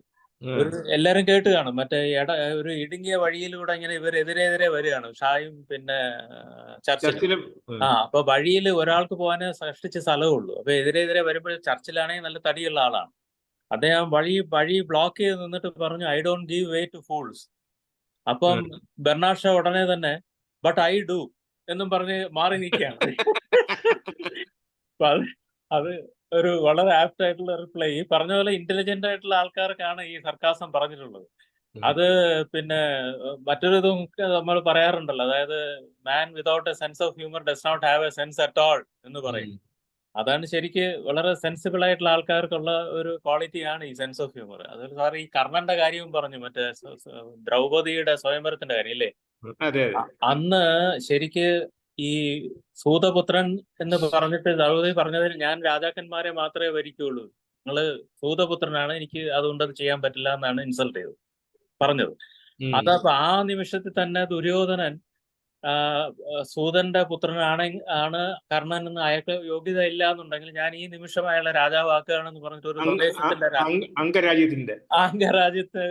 എല്ലാരും കേട്ട് കാണും. മറ്റേ ഒരു ഇടുങ്ങിയ വഴിയിലൂടെ ഇങ്ങനെ ഇവരെതിരെ വരികയാണ് ഷായും പിന്നെ ചർച്ചിലും. അപ്പൊ വഴിയിൽ ഒരാൾക്ക് പോകാനേ സൃഷ്ടിച്ച സ്ഥലമുള്ളൂ. അപ്പൊ എതിരെ വരുമ്പോൾ ചർച്ചിലാണെങ്കിൽ നല്ല തടിയുള്ള ആളാണ്. അദ്ദേഹം വഴി ബ്ലോക്ക് ചെയ്ത് നിന്നിട്ട് പറഞ്ഞു I don't give way to fools. അപ്പം ബെർണാഡ് ഷാ ഉടനെ തന്നെ ബട്ട് ഐ ഡു എന്നും പറഞ്ഞ് മാറി നിൽക്കുകയാണ്. അത് ഒരു വളരെ ആപ്റ്റ് ആയിട്ടുള്ള റിപ്ലൈ. ഈ പറഞ്ഞ പോലെ ഇന്റലിജന്റ് ആയിട്ടുള്ള ആൾക്കാർക്കാണ് ഈ സർക്കാസം പറഞ്ഞിട്ടുള്ളത്. അത് പിന്നെ മറ്റൊരു ഇതും നമ്മൾ പറയാറുണ്ടല്ലോ, അതായത് man without a sense of humour does not have a sense at all എന്ന് പറയും. അതാണ് ശരിക്ക് വളരെ സെൻസിബിൾ ആയിട്ടുള്ള ആൾക്കാർക്കുള്ള ഒരു ക്വാളിറ്റിയാണ് ഈ സെൻസ് ഓഫ് ഹ്യൂമർ. അതൊരു സാർ ഈ കർണന്റെ കാര്യവും പറഞ്ഞു, മറ്റേ ദ്രൗപദിയുടെ സ്വയംവരത്തിന്റെ കാര്യം ഇല്ലേ. അന്ന് ശരിക്ക് ഈ സൂതപുത്രൻ എന്ന് പറഞ്ഞിട്ട് ദ്രൗപദി പറഞ്ഞതിൽ ഞാൻ രാജാക്കന്മാരെ മാത്രമേ വരിക്കുള്ളൂ, നിങ്ങള് സൂതപുത്രനാണ്, എനിക്ക് അതുകൊണ്ട് അത് ചെയ്യാൻ പറ്റില്ല എന്നാണ് ഇൻസൾട്ട് ചെയ്തത് പറഞ്ഞത്. അതപ്പോ ആ നിമിഷത്തിൽ തന്നെ ദുര്യോധനൻ സൂതന്റെ പുത്രനാണ് കർണൻ എന്ന് അയാൾക്ക് യോഗ്യത ഇല്ല എന്നുണ്ടെങ്കിൽ ഞാൻ ഈ നിമിഷം അയാളെ രാജാവാക്കുകയാണെന്ന് പറഞ്ഞിട്ട് ഒരു പ്രദേശത്തിന്റെ അംഗരാജ്യത്തെ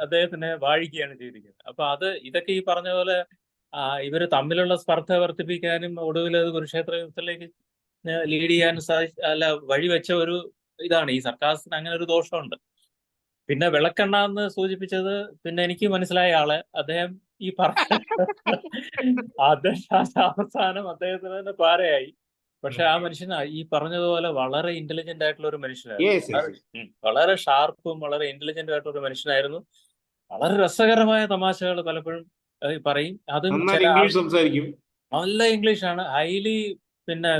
അദ്ദേഹത്തിനെ വാഴിക്കുകയാണ് ചെയ്തിരിക്കുന്നത്. അപ്പൊ ഇതൊക്കെ ഈ പറഞ്ഞ പോലെ ഇവര് തമ്മിലുള്ള സ്പർദ്ധ വർദ്ധിപ്പിക്കാനും ഒടുവിൽ അത് കുരുക്ഷേത്ര യുദ്ധത്തിലേക്ക് ലീഡ് ചെയ്യാനും വഴിവെച്ച ഒരു ഇതാണ് ഈ സർക്കാസിന്. അങ്ങനെ ഒരു ദോഷമുണ്ട്. പിന്നെ വിളക്കെണ്ണ എന്ന് സൂചിപ്പിച്ചത് പിന്നെ എനിക്ക് മനസ്സിലായ ആള് അദ്ദേഹം ഈ അവസാനം അദ്ദേഹത്തിന് തന്നെ പാരയായി. പക്ഷെ ആ മനുഷ്യന് ഈ പറഞ്ഞതുപോലെ വളരെ ഇന്റലിജന്റ് ആയിട്ടുള്ള ഒരു മനുഷ്യനായിരുന്നു. വളരെ ഷാർപ്പും വളരെ ഇന്റലിജന്റ് ആയിട്ടുള്ള ഒരു മനുഷ്യനായിരുന്നു. വളരെ രസകരമായ തമാശകൾ പലപ്പോഴും പറയും. അതും സംസാരിക്കും. നല്ല ഇംഗ്ലീഷാണ്. ഹൈലി പിന്നെ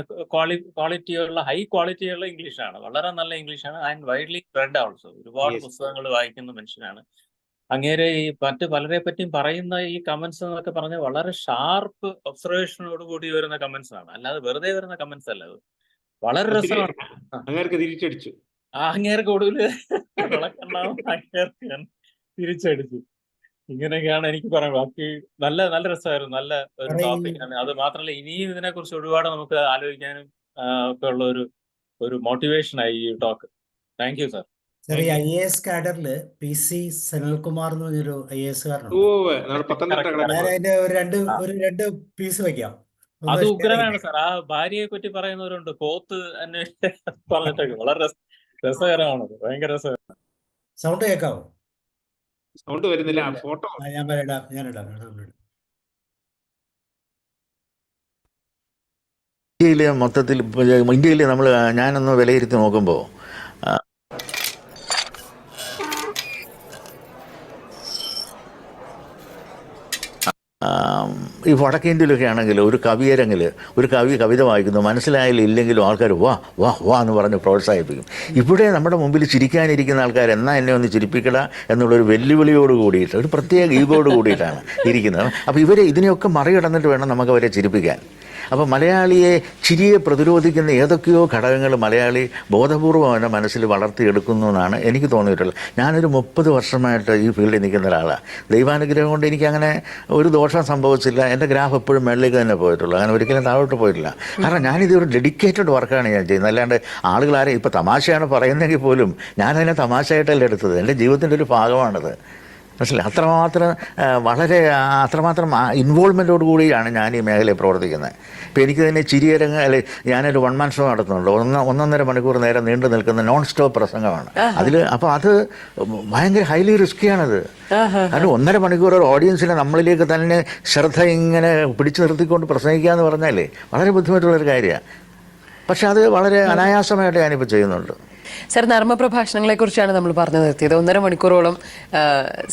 ഹൈ ക്വാളിറ്റിയുള്ള ഇംഗ്ലീഷാണ്. വളരെ നല്ല ഇംഗ്ലീഷാണ്. And widely red also. ഒരുപാട് പുസ്തകങ്ങൾ വായിക്കുന്ന മനുഷ്യനാണ്. അങ്ങേരെ ഈ മറ്റ് പലരെ പറ്റിയും പറയുന്ന ഈ കമന്റ്സ് എന്നൊക്കെ പറഞ്ഞാൽ വളരെ ഷാർപ്പ് ഒബ്സർവേഷനോട് കൂടി വരുന്ന കമന്റ്സ് ആണ്, അല്ലാതെ വെറുതെ വരുന്ന കമന്റ്സ് അല്ല. അത് വളരെ രസമാണ്. തിരിച്ചടിച്ചു അങ്ങേർക്ക് ഒടുവിൽ അങ്ങേർക്ക് തിരിച്ചടിച്ചു. ഇങ്ങനെയൊക്കെയാണ് എനിക്ക് പറയാൻ. ബാക്കി നല്ല രസമായിരുന്നു. നല്ല ഒരു ടോപ്പിക് ആണ്. അത് മാത്രമല്ല ഇനിയും ഇതിനെ കുറിച്ച് ഒരുപാട് നമുക്ക് ആലോചിക്കാനും ഒക്കെ ഉള്ള ഒരു മോട്ടിവേഷൻ ആയി ഈ talk. Thank you sir. Sir, ഈ IAS കാഡറില് PC സനൽകുമാർ എന്ന് പറഞ്ഞൊരു IAS കാരനുണ്ട്. അതിന്റെ ഒരു രണ്ട് പീസ് വെക്കാം. അത് ഉഗ്രനാണ് സാർ. ആ ഭാര്യയെ പറ്റി പറയുന്നവരുണ്ട്, പോത്ത് പറഞ്ഞിട്ടൊക്കെ. വളരെ രസകരമാണ്. ഭയങ്കര രസകരമാണ്. സൗണ്ട് കേൾക്കാവോ? സൗണ്ട് വരുന്നില്ല. ഫോട്ടോ ഞാനിടാം. ഇന്ത്യയിലെ മൊത്തത്തിൽ ഇന്ത്യയിൽ ഞാനൊന്ന് വിലയിരുത്തി നോക്കുമ്പോൾ ഈ വടക്കേന്ത്യയിലൊക്കെ ആണെങ്കിൽ ഒരു കവിയരങ്ങിൽ ഒരു കവിത വായിക്കുന്നു, മനസ്സിലായാലും ഇല്ലെങ്കിലും ആൾക്കാർ വാ വാ വാ എന്ന് പറഞ്ഞ് പ്രോത്സാഹിപ്പിക്കും. ഇവിടെ നമ്മുടെ മുമ്പിൽ ചിരിക്കാനിരിക്കുന്ന ആൾക്കാർ എന്നാ എന്നെ ഒന്ന് ചിരിപ്പിക്കട എന്നുള്ളൊരു വെല്ലുവിളിയോട് കൂടിയിട്ട്, ഒരു പ്രത്യേക ഈഗോട് കൂടിയിട്ടാണ് ഇരിക്കുന്നത്. അപ്പോൾ ഇതിനെയൊക്കെ മറികടന്നിട്ട് വേണം നമുക്ക് അവരെ ചിരിപ്പിക്കാൻ. അപ്പോൾ മലയാളിയെ ചിരിയെ പ്രതിരോധിക്കുന്ന ഏതൊക്കെയോ ഘടകങ്ങൾ മലയാളി ബോധപൂർവം അവൻ്റെ മനസ്സിൽ വളർത്തിയെടുക്കുന്നു എന്നാണ് എനിക്ക് തോന്നിയിട്ടുള്ളത്. ഞാനൊരു 30 വർഷമായിട്ട് ഈ ഫീൽഡിൽ നിൽക്കുന്ന ഒരാളാണ്. ദൈവാനുഗ്രഹം കൊണ്ട് എനിക്കങ്ങനെ ഒരു ദോഷം സംഭവിച്ചില്ല. എൻ്റെ ഗ്രാഫ് എപ്പോഴും മേളിലേക്ക് തന്നെ പോയിട്ടുള്ളൂ, അങ്ങനെ ഒരിക്കലും താഴോട്ട് പോയിട്ടില്ല. കാരണം ഞാനിതൊരു ഡെഡിക്കേറ്റഡ് വർക്കാണ് ഞാൻ ചെയ്യുന്നത്. അല്ലാണ്ട് ആളുകളാരെ ഇപ്പോൾ തമാശയാണ് പറയുന്നതെങ്കിൽ പോലും ഞാനതിനെ തമാശയായിട്ടല്ല എടുത്തത്. എൻ്റെ ജീവിതത്തിൻ്റെ ഒരു ഭാഗമാണത്. മനസ്സിലായി? അത്രമാത്രം ഇൻവോൾവ്മെൻറ്റോട് കൂടിയാണ് ഞാൻ ഈ മേഖലയിൽ പ്രവർത്തിക്കുന്നത്. ഇപ്പോൾ എനിക്ക് തന്നെ ചിരിയരങ്ങ് അല്ലെ, ഞാനൊരു 1 man ഷോ നടത്തുന്നുണ്ട്. 1.5 മണിക്കൂർ നേരം നീണ്ടു നിൽക്കുന്ന നോൺ സ്റ്റോപ്പ് പ്രസംഗമാണ് അതിൽ. അപ്പോൾ അത് ഭയങ്കര ഹൈലി റിസ്ക്കിയാണത്. കാരണം 1.5 മണിക്കൂർ ഒരു ഓഡിയൻസിനെ നമ്മളിലേക്ക് തന്നെ ശ്രദ്ധ ഇങ്ങനെ പിടിച്ചു നിർത്തിക്കൊണ്ട് പ്രസംഗിക്കുക എന്ന് പറഞ്ഞാൽ വളരെ ബുദ്ധിമുട്ടുള്ളൊരു കാര്യമാണ്. പക്ഷെ അത് വളരെ അനായാസമായിട്ട് ഞാനിപ്പോൾ ചെയ്യുന്നുണ്ട്. സർ, നർമ്മപ്രഭാഷണങ്ങളെ കുറിച്ചാണ് നമ്മൾ പറഞ്ഞു നിർത്തിയത്. 1.5 മണിക്കൂറോളം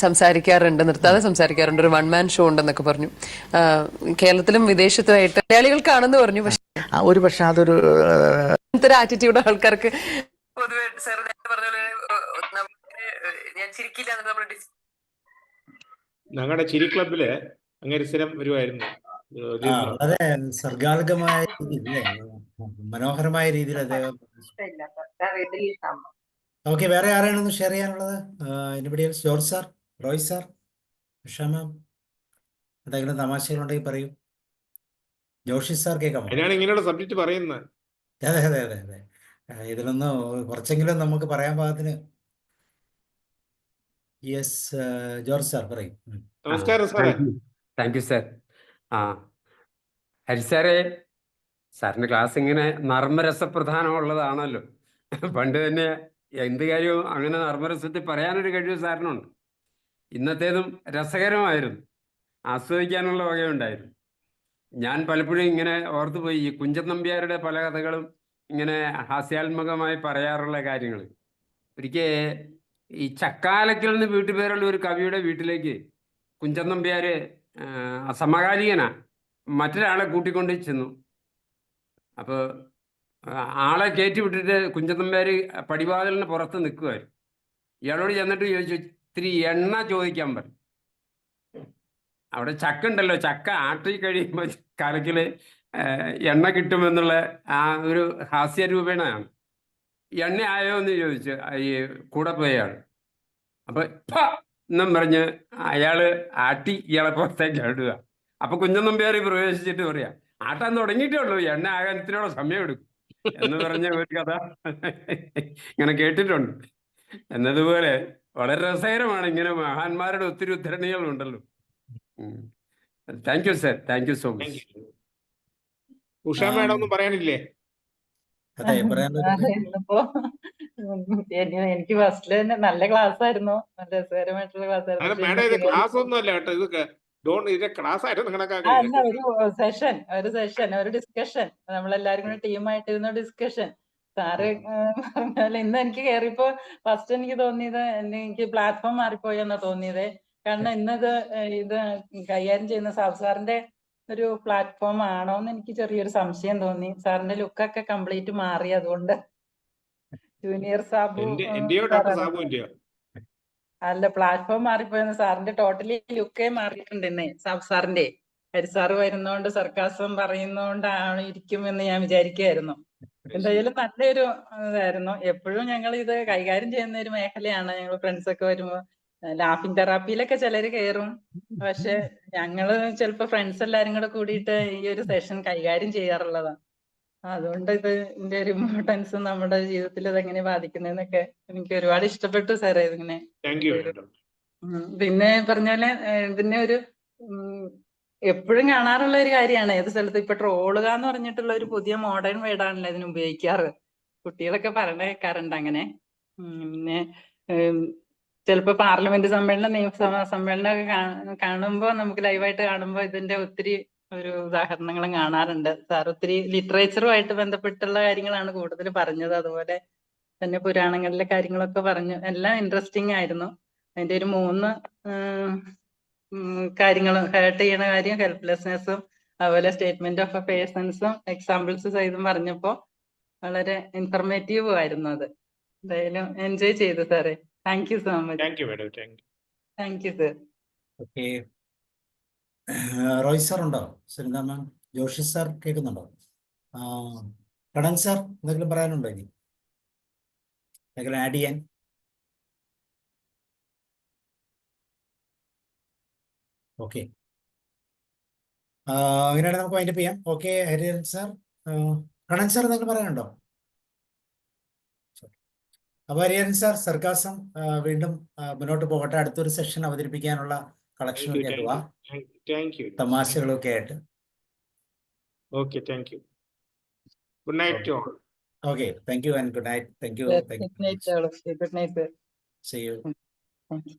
സംസാരിക്കാറുണ്ട്, നിർത്താതെ സംസാരിക്കാറുണ്ട്. ഒരു 1 man ഷോ ഉണ്ടെന്നൊക്കെ പറഞ്ഞു. കേരളത്തിലും വിദേശത്തുമായിട്ട് മലയാളികൾക്കാണെന്ന് പറഞ്ഞു. പക്ഷെ അതൊരു ആറ്റിറ്റ്യൂഡ് ആൾക്കാർക്ക് പൊതുവെ സർ പറഞ്ഞ ഞാൻ ചിരിക്കില്ല. ഞങ്ങളുടെ ചിരി ക്ലബില് അങ്ങനെ സ്ഥിരം വരുമായിരുന്നു. വളരെ സർഗാത്മകമായ രീതിയിൽ, മനോഹരമായ രീതിയിൽ അദ്ദേഹം. ഓക്കെ, വേറെ ആരാണെന്ന് ഷെയർ ചെയ്യാനുള്ളത്? Anybody else? George sir, Roy sir, Usha ma'am, എന്തെങ്കിലും തമാശകളുണ്ടെങ്കിൽ പറയൂ. ജോഷി സാർ, കേൾക്കാമോ? അതിനാണ് ഇങ്ങനെയുള്ള സബ്ജക്റ്റ് പറയുന്നത്. അതെ അതെ അതെ അതെ, ഇതിലൊന്ന് കുറച്ചെങ്കിലും നമുക്ക് പറയാൻ പാകത്തിന്. യെസ്, ജോർജ് സാർ പറയും. നമസ്കാരം സാറേ. Thank you sir. ഹരി സാറേ, സാറിൻ്റെ ക്ലാസ് ഇങ്ങനെ നർമ്മരസപ്രധാനമുള്ളതാണല്ലോ. പണ്ട് തന്നെ എന്ത് കാര്യവും അങ്ങനെ നർമ്മരസത്തിൽ പറയാനൊരു കഴിവ് സാറിനുണ്ട്. ഇന്നത്തേതും രസകരമായിരുന്നു, ആസ്വദിക്കാനുള്ള വകയുണ്ടായിരുന്നു. ഞാൻ പലപ്പോഴും ഇങ്ങനെ ഓർത്തുപോയി ഈ കുഞ്ചൻ നമ്പ്യാരുടെ പല കഥകളും ഇങ്ങനെ ഹാസ്യാത്മകമായി പറയാറുള്ള കാര്യങ്ങൾ. ഒരിക്കൽ ഈ ചക്കാലക്കൽ നിന്ന് വീട്ടുപേരുള്ള ഒരു കവിയുടെ വീട്ടിലേക്ക് കുഞ്ചൻ നമ്പ്യാർ സമകാലികനാ മറ്റൊരാളെ കൂട്ടിക്കൊണ്ട് ചെന്നു. അപ്പോൾ ആളെ കയറ്റി വിട്ടിട്ട് കുഞ്ചൻ നമ്പ്യാർ പടിവാതിലിന് പുറത്ത് നിൽക്കുമായിരുന്നു. ഇയാളോട് ചെന്നിട്ട് ചോദിച്ചു, ഇത്തിരി എണ്ണ ചോദിക്കാൻ പറഞ്ഞു. അവിടെ ചക്ക ഉണ്ടല്ലോ, ചക്ക ആട്ടി കഴിയുമ്പോൾ കലക്കിൽ എണ്ണ കിട്ടുമെന്നുള്ള ആ ഒരു ഹാസ്യരൂപേണയാണ്. എണ്ണ ആയോ എന്ന് ചോദിച്ചു ഈ കൂടെ പോയയാൾ. അപ്പോൾ എന്നും പറഞ്ഞ് അയാൾ ആട്ടി ഇയാളെ പുറത്തേക്ക് ഇടുക. അപ്പോൾ കുഞ്ചൻ നമ്പ്യാർ പ്രവേശിച്ചിട്ട് പറയാം, ആട്ടാൻ തുടങ്ങിയിട്ടേ ഉള്ളൂ, എണ്ണ ആകാൻ ഇത്തിരിയോളം സമയം എടുക്കും എന്ന് പറഞ്ഞ ഒരു കഥ ഇങ്ങനെ കേട്ടിട്ടുണ്ട്. എന്നതുപോലെ വളരെ രസകരമാണ്, ഇങ്ങനെ മഹാന്മാരുടെ ഒത്തിരി ഉദ്ധരണികളുണ്ടല്ലോ. Thank you sir, thank you so much. Usha madam ഒന്നും പറയാനില്ലേ? അതെ, പറയാൻ ഇന്നിപ്പോ എനിക്ക് ഫസ്റ്റില് തന്നെ നല്ല ക്ലാസ് ആയിരുന്നു, നല്ല രസകരമായിട്ടുള്ള ക്ലാസ് മാഡം ഇത് ആയിരുന്നു. ക്ലാസ് ഒന്നും അല്ല കേട്ടോ, ഇത് ക്ലാസ് ആയിട്ട് അല്ല, കണക്കാക്കില്ല. ഒരു സെഷൻ, ഒരു ഡിസ്കഷൻ, നമ്മളെല്ലാരും കൂടെ ടീമായിട്ടിരുന്ന ഡിസ്കഷൻ. സാറ് പറഞ്ഞ ഇന്ന് എനിക്ക് കയറിയപ്പോ ഫസ്റ്റ് എനിക്ക് തോന്നിയത് എനിക്ക് പ്ലാറ്റ്ഫോം മാറിപ്പോയെന്നാ തോന്നിയത്. കാരണം ഇത് കൈകാര്യം ചെയ്യുന്ന സാറിന്റെ ഒരു പ്ലാറ്റ്ഫോം ആണോ എന്ന് എനിക്ക് ചെറിയൊരു സംശയം തോന്നി. സാറിന്റെ ലുക്കൊക്കെ കംപ്ലീറ്റ് മാറി, അതുകൊണ്ട് ജൂനിയർ സാബു എന്റെയോ ഡോക്ടർ സാബുവിന്റെയോ? അല്ല, പ്ലാറ്റ്ഫോം മാറിപ്പോയെന്ന്. സാറിന്റെ ടോട്ടലി ലുക്കേ മാറിയിട്ടുണ്ട് ഇന്ന്. സാറിന്റെ ഹരിസാറ് വരുന്നോണ്ട് സർക്കാസം പറയുന്നോണ്ടാണ് ഇരിക്കുമെന്ന് ഞാൻ വിചാരിക്കുകയായിരുന്നു. എന്തായാലും നല്ലൊരു ഇതായിരുന്നു. എപ്പോഴും ഞങ്ങൾ ഇത് കൈകാര്യം ചെയ്യുന്ന ഒരു മേഖലയാണ്. ഞങ്ങൾ ഫ്രണ്ട്സ് ഒക്കെ വരുമ്പോ ലാഫിംഗ് തെറാപ്പിയിലൊക്കെ ചിലര് കയറും. പക്ഷെ ഞങ്ങള് ചിലപ്പോ ഫ്രണ്ട്സ് എല്ലാരും കൂടെ കൂടിയിട്ട് ഈ ഒരു സെഷൻ കൈകാര്യം ചെയ്യാറുള്ളതാണ്. അതുകൊണ്ട് ഇതിന്റെ ഒരു ഇമ്പോർട്ടൻസ് നമ്മുടെ ജീവിതത്തിൽ ഇതെങ്ങനെ ബാധിക്കുന്നതെന്നൊക്കെ എനിക്ക് ഒരുപാട് ഇഷ്ടപ്പെട്ടു സാറേ. ഇതിങ്ങനെ പിന്നെ പറഞ്ഞ പോലെ ഇതിനെ ഒരു എപ്പോഴും കാണാറുള്ള ഒരു കാര്യമാണ്. ഏത് സ്ഥലത്ത് ഇപ്പൊ ട്രോളുക എന്ന് പറഞ്ഞിട്ടുള്ള ഒരു പുതിയ മോഡേൺ വേർഡാണല്ലോ ഇതിന് ഉപയോഗിക്കാറ്. കുട്ടികളൊക്കെ പറഞ്ഞ കേൾക്കാറുണ്ട് അങ്ങനെ. പിന്നെ ചിലപ്പോ പാർലമെന്റ് സമ്മേളനം, നിയമസഭാ സമ്മേളനം ഒക്കെ കാണുമ്പോ, നമുക്ക് ലൈവായിട്ട് കാണുമ്പോ ഇതിന്റെ ഒത്തിരി ഒരു ഉദാഹരണങ്ങളും കാണാറുണ്ട്. സാർ ഒത്തിരി ലിറ്ററേച്ചറുമായിട്ട് ബന്ധപ്പെട്ടുള്ള കാര്യങ്ങളാണ് കൂടുതൽ പറഞ്ഞത്. അതുപോലെ തന്നെ പുരാണങ്ങളിലെ കാര്യങ്ങളൊക്കെ പറഞ്ഞു. എല്ലാം ഇൻട്രസ്റ്റിംഗ് ആയിരുന്നു. അതിന്റെ ഒരു 3 കാര്യങ്ങളും, ഹേർട്ട് ചെയ്യണ കാര്യം, ഹെൽപ്ലെസ്നെസ്സും, അതുപോലെ സ്റ്റേറ്റ്മെന്റ് ഓഫ് പേഴ്സൺസും എക്സാമ്പിൾസ് സഹിതം പറഞ്ഞപ്പോ വളരെ ഇൻഫർമേറ്റീവ് ആയിരുന്നു. അത് എന്തായാലും എൻജോയ് ചെയ്തു സാറേ. Thank you so much. Thank you madam. Thank you sir. Okay, Roy sir ഉണ്ടോ? സരിത മാം. ജോഷി സാർ കേൾക്കുന്നുണ്ടോ? കടൻ സാർ എന്തെങ്കിലും പറയാനുണ്ടോ ഇനി? എന്തെങ്കിലും ആഡ് ചെയ്യാൻ? ഓക്കെ, അങ്ങനെയാണെങ്കിൽ നമുക്ക് വൈൻഡപ്പ് ചെയ്യാം. ഓക്കെ, ഹരിഹരൻ സാർ, കടൻ സാർ എന്തെങ്കിലും പറയാനുണ്ടോ? അപ്പൊ ഹരിഹരൻ സാർ, സർക്കാസം വീണ്ടും മുന്നോട്ട് പോകട്ടെ. അടുത്തൊരു സെഷൻ അവതരിപ്പിക്കാനുള്ള കളക്ഷനൊക്കെ ആയിട്ട് വാ, Thank you. തമാശകളൊക്കെ ആയിട്ട്. Okay, thank you. Good night to all. Okay, thank you and good night. Thank you. Good night, all of you. Good night, sir. See you. Thank you.